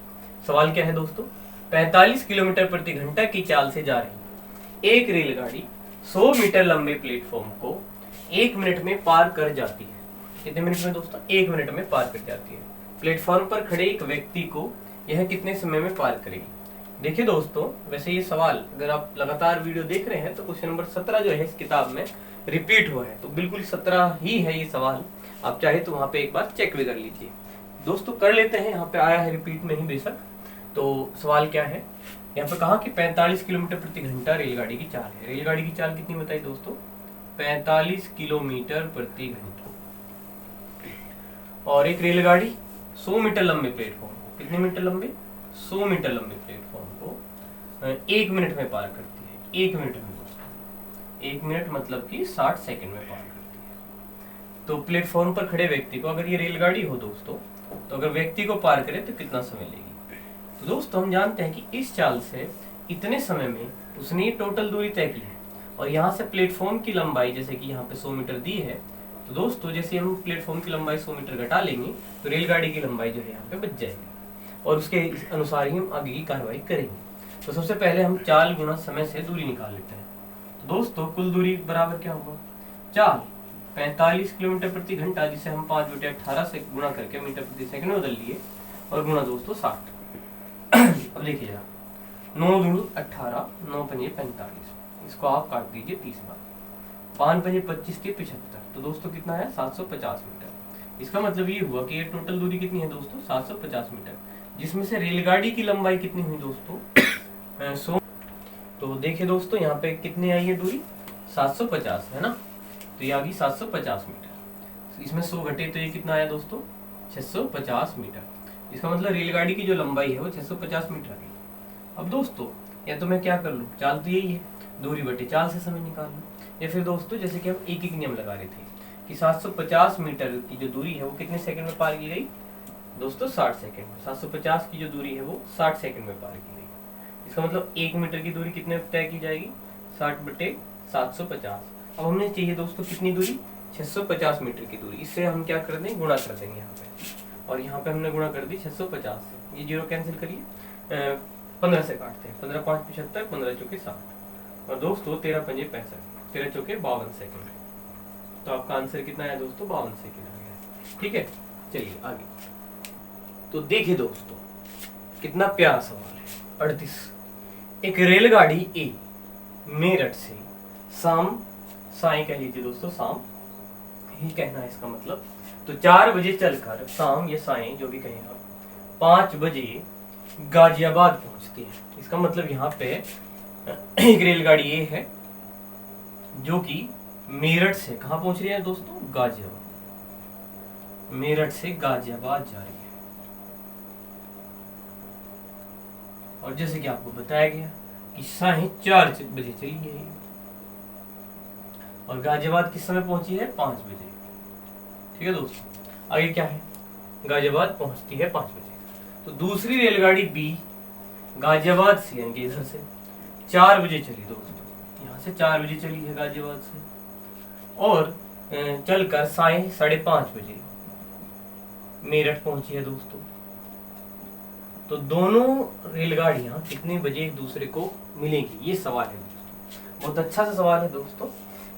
सवाल क्या है दोस्तों? 45 किलोमीटर प्रति घंटा की चाल से जा रही एक रेलगाड़ी 100 मीटर लंबे प्लेटफॉर्म को 1 मिनट में पार कर जाती है। कितने मिनट में दोस्तों? 1 मिनट में पार कर जाती है। प्लेटफॉर्म पर खड़े एक व्यक्ति को यह कितने समय में पार करेगी? देखिए दोस्तों, वैसे ये सवाल अगर आप लगातार वीडियो देख रहे हैं तो क्वेश्चन नंबर 17 जो है इस किताब में रिपीट हुआ है, तो बिल्कुल 17 ही है ये सवाल। आप चाहे तो वहां पे एक बार चेक भी कर लीजिए दोस्तों, कर लेते हैं। यहाँ पे आया है रिपीट में ही बेशक। तो सवाल क्या है यहाँ पे? कहा कि 45 किलोमीटर प्रति घंटा रेलगाड़ी की चाल है। रेलगाड़ी की चाल कितनी बताई दोस्तों? 45 किलोमीटर प्रति घंटा, और एक रेलगाड़ी 100 मीटर लंबे प्लेटफॉर्म, कितने मीटर लंबे? 100 मीटर लंबे प्लेटफॉर्म को 1 मिनट में पार करती है। 1 मिनट में दोस्तों, 1 मिनट मतलब कि 60 सेकंड में पार करती है। तो प्लेटफॉर्म पर खड़े व्यक्ति को, अगर ये रेलगाड़ी हो दोस्तों, तो अगर व्यक्ति को पार करे तो कितना समय लेगी? तो दोस्तों हम जानते हैं कि इस चाल से इतने समय में उसने ये टोटल दूरी तय की है, और यहाँ से प्लेटफॉर्म की लंबाई जैसे कि यहाँ पे 100 मीटर दी है, तो दोस्तों जैसे हम प्लेटफॉर्म की लंबाई 100 मीटर घटा लेंगे तो रेलगाड़ी की लंबाई जो है यहाँ पे बच जाएगी, और उसके अनुसार ही हम आगे की कार्रवाई करेंगे। तो सबसे पहले हम चाल गुना समय से दूरी निकाल लेते हैं। तो दोस्तों कुल दूरी बराबर क्या होगा? चाल 45 किलोमीटर प्रति घंटा, जिसे हम 5/18 से गुणा करके मीटर प्रति सेकंड में बदल लिए, और गुणा दोस्तों 60। अब देखिए जरा, 9 दूनी 18, 9 पंजे 45, इसको आप काट दीजिए 30 बार, 5 पंजे 25 के 75, तो दोस्तों कितना है? 750 मीटर। इसका मतलब ये हुआ कि ये टोटल दूरी कितनी है दोस्तों? 750 मीटर, जिसमें से रेलगाड़ी की लंबाई कितनी हुई दोस्तों? 100। तो देखिए दोस्तों यहाँ पे कितनी आई है दूरी? 750 है ना, तो ये आ गई 750 मीटर। इसमें 100 घटे तो ये कितना आया दोस्तों? 650 मीटर। इसका मतलब रेलगाड़ी की जो लंबाई है वो 650 मीटर है। अब दोस्तों या तो मैं क्या कर लूँ, चाल तो यही है, दूरी बटे चाल से समय निकाल लूँ, या फिर दोस्तों जैसे कि हम एक नियम लगा रहे थे कि 750 मीटर की जो दूरी है वो कितने सेकंड में पार की गई दोस्तों, 60 सेकंड में। 750 की जो दूरी है वो 60 सेकंड में पार की गई। इसका मतलब 1 मीटर की दूरी कितने तय की जाएगी, 60 बटे 750। अब हमने चाहिए दोस्तों कितनी दूरी, 650 मीटर की दूरी। इससे हम क्या कर देंगे, गुणा कर देंगे यहाँ पे, और यहाँ पे हमने गुणा कर दी 650 से। ये जीरो कैंसिल करिए, 15 से काटते हैं, 15 5 75, 15 चौके 60, और दोस्तों 13 पंजे 65, 13 चौके 52 सेकंड। तो आपका आंसर कितना है दोस्तों, 52 सेकंड आ गया। ठीक है, चलिए आगे। तो देखिए दोस्तों कितना प्यारा सवाल है। 38, एक रेलगाड़ी ए मेरठ से शाम, साई कह लीजिए दोस्तों, शाम ही कहना है इसका मतलब, तो 4 बजे चलकर शाम या साई जो भी कहें आप, 5 बजे गाजियाबाद पहुंचती है। इसका मतलब यहाँ पे एक रेलगाड़ी ये है जो कि मेरठ से कहाँ पहुंच रही है दोस्तों, गाजियाबाद। मेरठ से गाजियाबाद जा रही है, और जैसे कि आपको बताया गया कि 4:30 चली है, और गाजियाबाद किस समय पहुंची है, 5 बजे। ठीक है दोस्तों, आगे क्या है, गाजियाबाद पहुंचती है 5 बजे। तो दूसरी रेलगाड़ी बी गाजियाबाद से, यानी इधर से 4 बजे चली दोस्तों, यहाँ से 4 बजे चली है गाजियाबाद से, और चलकर 5:30 बजे मेरठ पहुंची है दोस्तों। तो दोनों रेलगाड़ियां कितने बजे एक दूसरे को मिलेंगी, ये सवाल है दोस्तों। बहुत अच्छा सा सवाल है दोस्तों,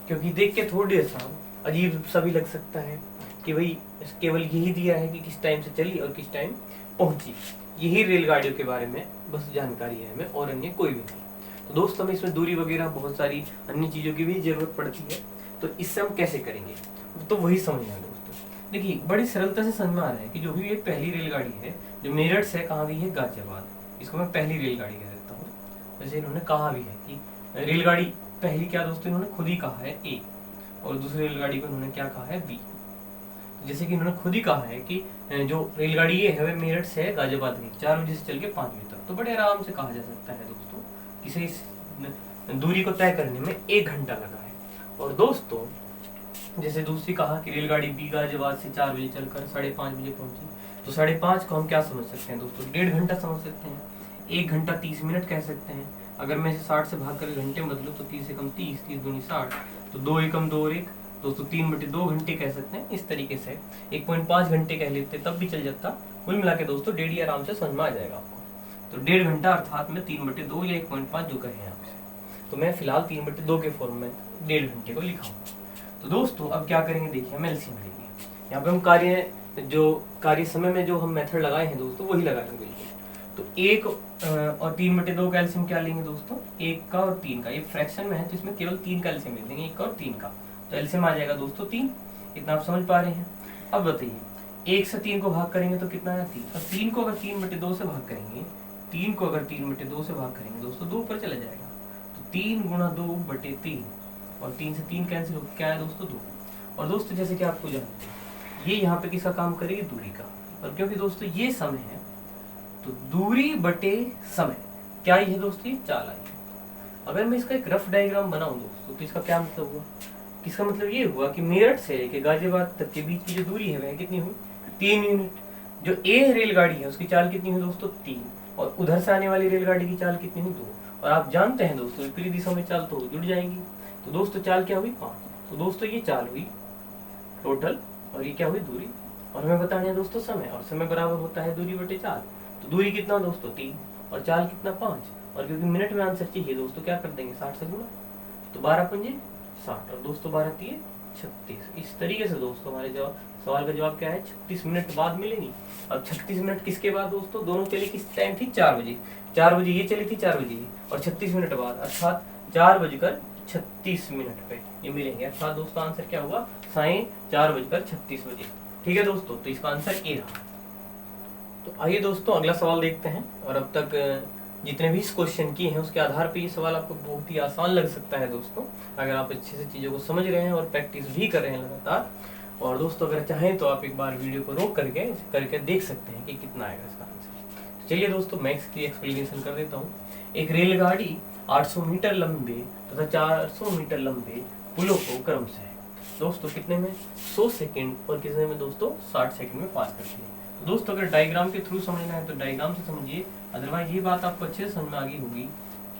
क्योंकि देख के थोड़ी सा अजीब सा भी लग सकता है कि भाई केवल यही दिया है कि किस टाइम से चली और किस टाइम पहुंची, यही रेलगाड़ियों के बारे में बस जानकारी है हमें, और अन्य कोई भी नहीं। तो दोस्तों हमें इसमें दूरी वगैरह बहुत सारी अन्य चीज़ों की भी जरूरत पड़ती है, तो इससे हम कैसे करेंगे, तो वही समझना है दोस्तों। देखिए बड़ी सरलता से समझ में आ रहा है कि जो भी ये पहली रेलगाड़ी है जो मेरठ से कहाँ गई है, गाजियाबाद, इसको मैं पहली रेलगाड़ी कह देता हूँ। वैसे इन्होंने कहा भी है कि रेलगाड़ी पहली क्या दोस्तों, इन्होंने खुद ही कहा है ए, और दूसरी रेलगाड़ी को इन्होंने क्या कहा है बी। जैसे कि इन्होंने खुद ही कहा है कि जो रेलगाड़ी ये है वह मेरठ से गाजियाबाद गई 4 बजे से चल के 5 बजे तक, तो बड़े आराम से कहा जा सकता है दोस्तों कि इस दूरी को तय करने में 1 घंटा लगा है। और दोस्तों जैसे दूसरी कहा कि रेलगाड़ी बी गाजियाबाद से 4 बजे चलकर 5:30 बजे पहुंची, तो 5:30 को हम क्या समझ सकते हैं दोस्तों, 1.5 घंटा समझ सकते हैं, 1 घंटा 30 मिनट कह सकते हैं। अगर मैं इसे 60 से भाग कर घंटे में बदलूं तो 30 से कम 30, 30 दूनी 60, तो 2 एकम 2 और 1 दोस्तों 3/2 घंटे कह सकते हैं। इस तरीके से 1.5 घंटे कह लेते तब भी चल जाता। कुल मिला के दोस्तों 1.5 आराम से समझ में आ जाएगा आपको। तो 1.5 घंटा अर्थात में 3/2 या 1.5 जो कहे आपसे, तो मैं फिलहाल 3/2 के फॉर्म में 1.5 घंटे को लिखा हूँ। तो दोस्तों अब क्या करेंगे, देखिए हम एलसीएम लेंगे। यहाँ पे हम कार्य समय में जो हम मेथड लगाए हैं दोस्तों वही लगाएंगे। तो 1 और 3/2 का एलसीएम क्या लेंगे दोस्तों, 1 का और 3 का। ये फ्रैक्शन में है तो इसमें केवल 3 का एलसीएम ले लेंगे, 1 का और 3 का। तो एलसीएम आ जाएगा दोस्तों 3। इतना आप समझ पा रहे हैं। अब बताइए 1 से 3 को भाग करेंगे तो कितना है 3, और 3 को अगर 3/2 से भाग करेंगे, 3 को अगर 3/2 से भाग करेंगे दोस्तों 2 पर चला जाएगा। तो 3 गुणा 2/3, और 3 से 3 कैंसिल हो क्या है दोस्तों 2। और दोस्तों जैसे कि आपको जानते हैं ये यहाँ पे किसका काम करेगी, दूरी का। और क्योंकि दोस्तों ये समय है तो दूरी बटे समय क्या ही है दोस्तों, ये चाल आई है। अगर मैं इसका एक रफ डायग्राम बनाऊं दोस्तों तो इसका क्या मतलब हुआ, इसका मतलब ये हुआ कि मेरठ से लेके गाजियाबाद तक के बीच की जो दूरी है वह कितनी हुई, 3 यूनिट। जो ए रेलगाड़ी है उसकी चाल कितनी हुई दोस्तों 3, और उधर से आने वाली रेलगाड़ी की चाल कितनी हुई 2। और आप जानते हैं दोस्तों विपरीत दिशा में चाल तो जुड़ जाएंगी। तो दोस्तों चाल क्या हुई 5। तो दोस्तों ये चाल हुई टोटल, और ये क्या हुई दूरी। और हमें बताना है दोस्तों समय, और समय बराबर होता है दूरी बटे चाल। तो दूरी कितना दोस्तों 3, और चाल कितना 5। और क्योंकि मिनट में आंसर चाहिए दोस्तों क्या कर देंगे 60 से गुणा, तो 12 पंजे 60, और दोस्तों 12 तिये 36। इस तरीके से दोस्तों हमारे सवाल का जवाब क्या है 36 मिनट बाद मिलेगी। अब 36 मिनट किसके बाद दोस्तों, दोनों चली किस टाइम थी 4 बजे, 4 बजे ये चली थी 4 बजे ही, और 36 मिनट बाद अर्थात 4:36 पे ये मिलेंगे। अर्थात दोस्तों आंसर क्या होगा 4:36 बजे। ठीक है दोस्तों, तो इसका आंसर ए रहा। तो आइए दोस्तों अगला सवाल देखते हैं। और अब तक जितने भी इस क्वेश्चन किए हैं उसके आधार पे ये सवाल आपको बहुत ही आसान लग सकता है दोस्तों, अगर आप अच्छे से चीज़ों को समझ रहे हैं और प्रैक्टिस भी कर रहे हैं लगातार। और दोस्तों अगर चाहें तो आप एक बार वीडियो को रोक करके देख सकते हैं कि कितना आएगा इसका आंसर। तो चलिए दोस्तों मैं इसकी एक्सप्लेनेशन कर देता हूँ। एक रेलगाड़ी 800 मीटर लंबे तथा 400 मीटर लंबे पुलों को क्रमशः दोस्तों कितने में 100 सेकंड और कितने में दोस्तों 60 सेकंड में पार करती है। तो दोस्तों अगर डायग्राम के थ्रू समझना है तो डायग्राम से समझिए, अदरवाइज ये बात आपको अच्छे से समझ में आ गई होगी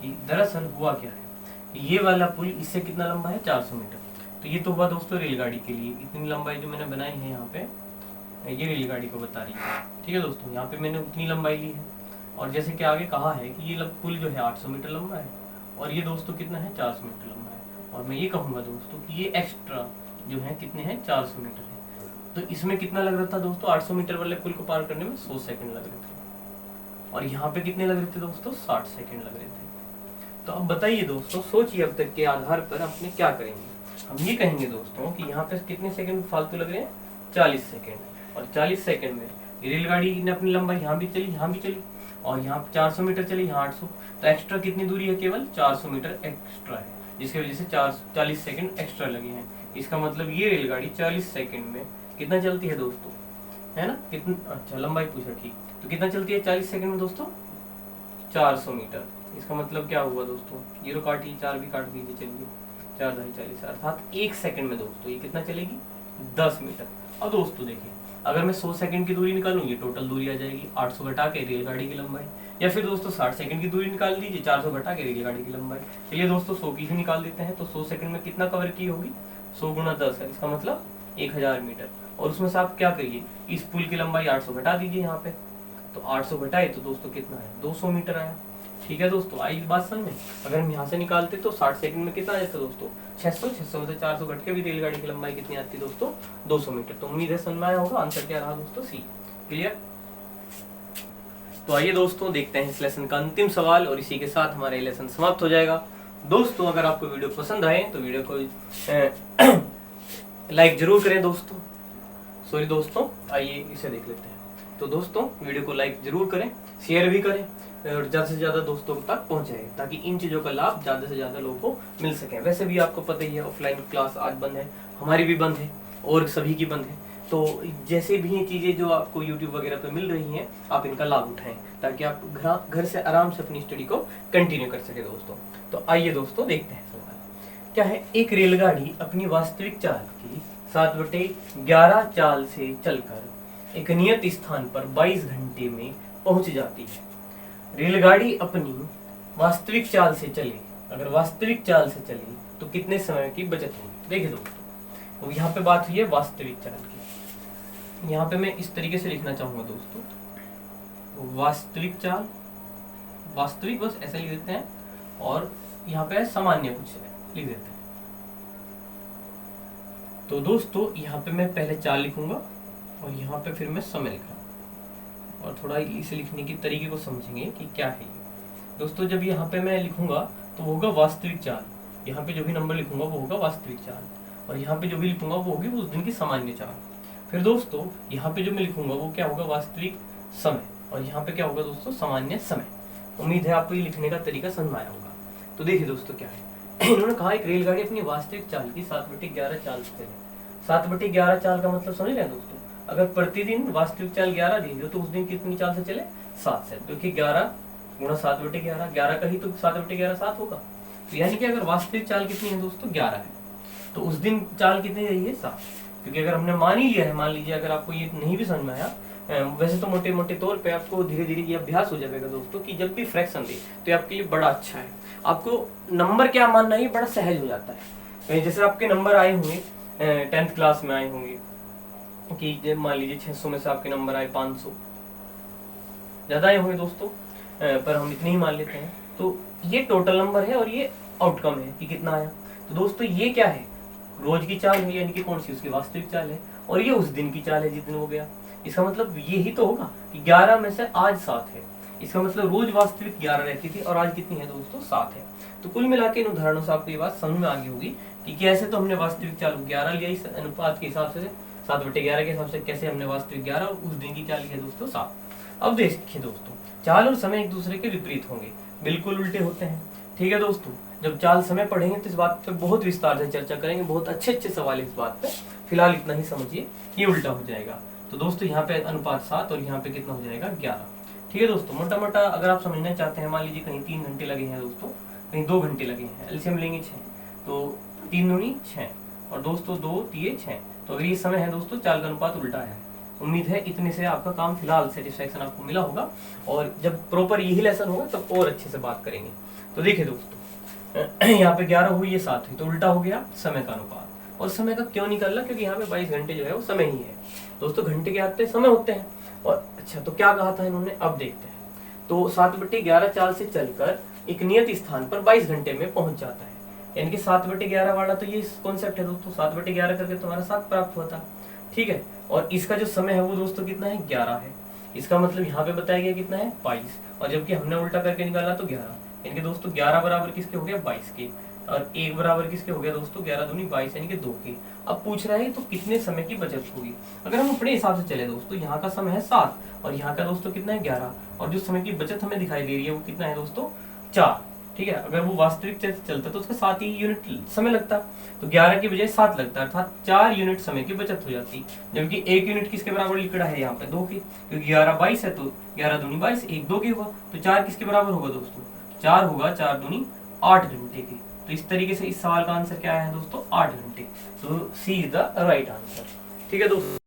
कि दरअसल हुआ क्या है। ये वाला पुल इससे कितना लंबा है 400 मीटर। तो ये तो हुआ दोस्तों रेलगाड़ी के लिए, इतनी लंबाई जो मैंने बनाई है यहाँ पे ये रेलगाड़ी को बता रही है। ठीक है दोस्तों, यहाँ पे मैंने उतनी लंबाई ली है और जैसे कि आगे कहा है कि ये पुल जो है 800 मीटर लंबा है और ये दोस्तों कितना है 400 मीटर लंबा है। और मैं ये कहूँगा दोस्तों कि ये एक्स्ट्रा जो है कितने हैं 400 मीटर है। तो इसमें कितना लग रहा था दोस्तों 800 मीटर वाले पुल को पार करने में 100 सेकंड लग रहे थे और यहाँ पे कितने लग रहे थे दोस्तों 60 सेकंड लग रहे थे। तो अब बताइए दोस्तों, सोचिए अब तक के आधार पर अपने क्या करेंगे। हम ये कहेंगे दोस्तों कि यहाँ पे कितने सेकंड फालतू लग रहे हैं 40 सेकंड और 40 सेकंड में रेलगाड़ी ने अपनी लंबाई यहाँ भी चली और यहाँ 400 मीटर चली, यहाँ 800, तो एक्स्ट्रा कितनी दूरी है केवल 400 मीटर एक्स्ट्रा है, जिसकी वजह से 40 सेकंड एक्स्ट्रा लगे हैं। इसका मतलब ये रेलगाड़ी 40 सेकंड में कितना चलती है दोस्तों, है ना कितना, अच्छा लंबाई पूछा ठीक, तो कितना चलती है 40 सेकंड में दोस्तों 400 मीटर। इसका मतलब क्या हुआ दोस्तों, जीरो काटिए 4 भी काट दीजिए, चलिए 4 ढाई 40 अर्थात 1 सेकंड में दोस्तों ये कितना चलेगी 10 मीटर। अब दोस्तों देखिए अगर मैं 100 सेकंड की दूरी निकालूं ये टोटल दूरी आ जाएगी 800 घटा के रेलगाड़ी की लंबाई, या फिर दोस्तों 60 सेकंड की दूरी निकाल दीजिए 400 घटा के रेलगाड़ी की लंबाई। चलिए दोस्तों 100 की ही निकाल देते हैं, तो 100 सेकंड में कितना कवर की होगी 100 गुना 10 है, इसका मतलब 1000 मीटर। और उसमें से आप क्या करिए इस पुल की लंबाई 800 घटा दीजिए यहाँ पे, तो 800 घटाए तो दोस्तों कितना है 200 मीटर आया। ठीक है दोस्तों, आई बात समझ में। अगर हम यहाँ से निकालते तो 60 सेकंड में कितना आ जाता दोस्तों 600 में से 400 घट के भी रेलगाड़ी की लंबाई कितनी आती दोस्तों 200 मीटर। तो उम्मीद है समझ में आया होगा, आंसर क्या रहा दोस्तों सी। क्लियर। तो आइए दोस्तों देखते हैं इस लेसन का अंतिम सवाल और इसी के साथ हमारा लेसन समाप्त हो जाएगा। दोस्तों अगर आपको वीडियो पसंद आए तो वीडियो को लाइक जरूर करें दोस्तों। सॉरी दोस्तों, आइए इसे देख लेते हैं। तो दोस्तों वीडियो को लाइक जरूर करें, शेयर भी करें और ज्यादा से ज्यादा दोस्तों तक पहुंचाएं ताकि इन चीजों का लाभ ज्यादा से ज्यादा लोगों को मिल सके। वैसे भी आपको पता ही है ऑफलाइन क्लास आज बंद है, हमारी भी बंद है और सभी की बंद है। तो जैसे भी ये चीजें जो आपको यूट्यूब वगैरह पे मिल रही हैं आप इनका लाभ उठाएं ताकि आप घर से आराम से अपनी स्टडी को कंटिन्यू कर सके दोस्तों। तो आइए दोस्तों देखते हैं सवाल क्या है। एक रेलगाड़ी अपनी वास्तविक चाल की 7/11 चाल से चलकर एक नियत स्थान पर 22 घंटे में पहुंच जाती है। रेलगाड़ी अपनी वास्तविक चाल से चले, अगर वास्तविक चाल से चले तो कितने समय की बचत होगी। देखिए दोस्तों, तो यहाँ पे बात हुई है वास्तविक चाल की। यहाँ पे मैं इस तरीके से लिखना चाहूंगा दोस्तों, वास्तविक चाल, वास्तविक बस ऐसे लिख देते हैं और यहाँ पे सामान्य कुछ लिख देते हैं। तो दोस्तों यहाँ पे मैं पहले चाल लिखूंगा और यहाँ पे फिर मैं समय लिख रहा हूँ और थोड़ा इसे लिखने के तरीके को समझेंगे कि क्या है ये। दोस्तों जब यहाँ पे मैं लिखूंगा तो वो होगा वास्तविक चाल, यहाँ पे जो भी नंबर लिखूंगा वो होगा वास्तविक चाल और यहाँ पे जो भी लिखूंगा वो होगी उस दिन की सामान्य चाल। फिर दोस्तों यहाँ पे जो मैं लिखूंगा वो क्या होगा वास्तविक समय और यहाँ पे क्या होगा दोस्तों सामान्य समय। उम्मीद है आपको ये लिखने का तरीका समझ में आया होगा। तो देखिए दोस्तों क्या है, इन्होंने कहा एक रेलगाड़ी अपनी वास्तविक चाल की 7/11 चाल से चले। 7/11 चाल का मतलब समझ रहे हैं दोस्तों, अगर प्रतिदिन वास्तविक चाल 11 दी हो तो उस दिन कितनी चाल से चले 7 से। देखिए 11 गुणा 7/11, 11 का ही तो 7/11 7 होगा। तो यानी कि अगर वास्तविक चाल कितनी है दोस्तों 11 है तो उस दिन चाल कितनी रही है 7। क्योंकि अगर हमने मान ही लिया है, मान लीजिए अगर आपको ये नहीं भी समझ में आया, वैसे तो मोटे मोटे तौर पे आपको धीरे धीरे ये अभ्यास हो जाएगा दोस्तों कि जब भी फ्रैक्शन दे तो ये आपके लिए बड़ा अच्छा है। आपको नंबर क्या मानना है बड़ा सहज हो जाता है। जैसे आपके नंबर आए होंगे 10th क्लास में आए होंगे कि मान लीजिए 600 में से आपके नंबर आए 500, ज्यादा आए होंगे दोस्तों पर हम इतने ही मान लेते हैं। तो ये टोटल नंबर है और ये आउटकम है कि कितना आया। तो दोस्तों ये क्या है, रोज की चाल है यानी कि कौन सी उसकी वास्तविक चाल है और ये उस दिन की चाल है जिस दिन वो गया। इसका मतलब ये ही तो होगा कि 11 में से आज 7 है। इसका मतलब रोज वास्तविक 11 रहती थी और आज कितनी है दोस्तों 7 है। तो कुल मिला के इन उदाहरणों से आपको ये बात समझ में आ गई होगी कि कैसे तो हमने वास्तविक चाल 11 लिया इस अनुपात के हिसाब से 7/11 के हिसाब से, कैसे हमने वास्तविक 11 और उस दिन की चाल लिया दोस्तों 7। अब देखिए दोस्तों, चाल और समय एक दूसरे के विपरीत होंगे, बिल्कुल उल्टे होते हैं। ठीक है दोस्तों, जब चाल समय पढ़ेंगे तो इस बात पे बहुत विस्तार से चर्चा करेंगे, बहुत अच्छे अच्छे सवाल इस बात पे फिलहाल इतना ही समझिए, ये उल्टा हो जाएगा। तो दोस्तों यहाँ पे अनुपात 7 और यहाँ पे कितना हो जाएगा 11। ठीक है दोस्तों, मोटा मोटा अगर आप समझना चाहते हैं, मान लीजिए कहीं 3 घंटे लगे हैं दोस्तों, कहीं 2 घंटे लगे हैं, एलसीएम लेंगे 6, तो 3 दूनी 6 और दोस्तों 2 तिये 6। तो अगर ये समय है दोस्तों, चाल का अनुपात उल्टा है। उम्मीद है इतने से आपका काम फिलहाल सेटिस्फेक्शन आपको मिला होगा, और जब प्रॉपर यही लेसन होगा तब और अच्छे से बात करेंगे। तो देखिए दोस्तों, यहाँ पे 11 हुई, ये 7 हुई, तो उल्टा हो गया समय का अनुपात। और समय का क्यों निकालना, क्योंकि यहाँ पे 22 घंटे जो है वो समय ही है दोस्तों। घंटे के आते समय होते हैं। और अच्छा, तो क्या कहा था इन्होंने, अब देखते हैं। तो 7/11 चाल से चलकर एक नियत स्थान पर 22 घंटे में पहुंच जाता है। यानी कि 7/11 वाला तो ये कॉन्सेप्ट है दोस्तों, 7/11 करके तुम्हारा 7 प्राप्त हुआ था। ठीक है, और इसका जो समय है वो दोस्तों कितना है, 11 है। इसका मतलब यहाँ पे बताया गया कितना है, 22, और जबकि हमने उल्टा करके निकाला तो 11। यानी कि दोस्तों 11 बराबर किसके हो गया, 22 के, और 1 बराबर किसके हो गया दोस्तों, 11 दूनी 22 यानी कि 2 के। अब पूछ रहा है तो कितने समय की बचत होगी। अगर हम अपने हिसाब से चले दोस्तों, यहाँ का समय है 7 और यहाँ का दोस्तों कितना है 11, और जो समय की बचत हमें दिखाई दे रही है वो कितना है दोस्तों, 4। ठीक है, अगर वो वास्तविक चलता तो उसका 7 ही यूनिट समय लगता, तो 11 की बजाय 7 लगता, अर्थात 4 यूनिट समय की बचत हो जाती। जबकि 1 यूनिट किसके बराबर लिखा है यहाँ पे, 2 के, क्योंकि 11 22 है तो 11 दूनी 22, 1 2 के हुआ, तो 4 किसके बराबर होगा दोस्तों, 4 होगा, 4 दूनी 8 घंटे के। तो इस तरीके से इस सवाल का आंसर क्या है दोस्तों, 8 घंटे। तो सी इज द राइट आंसर। ठीक है दोस्तों।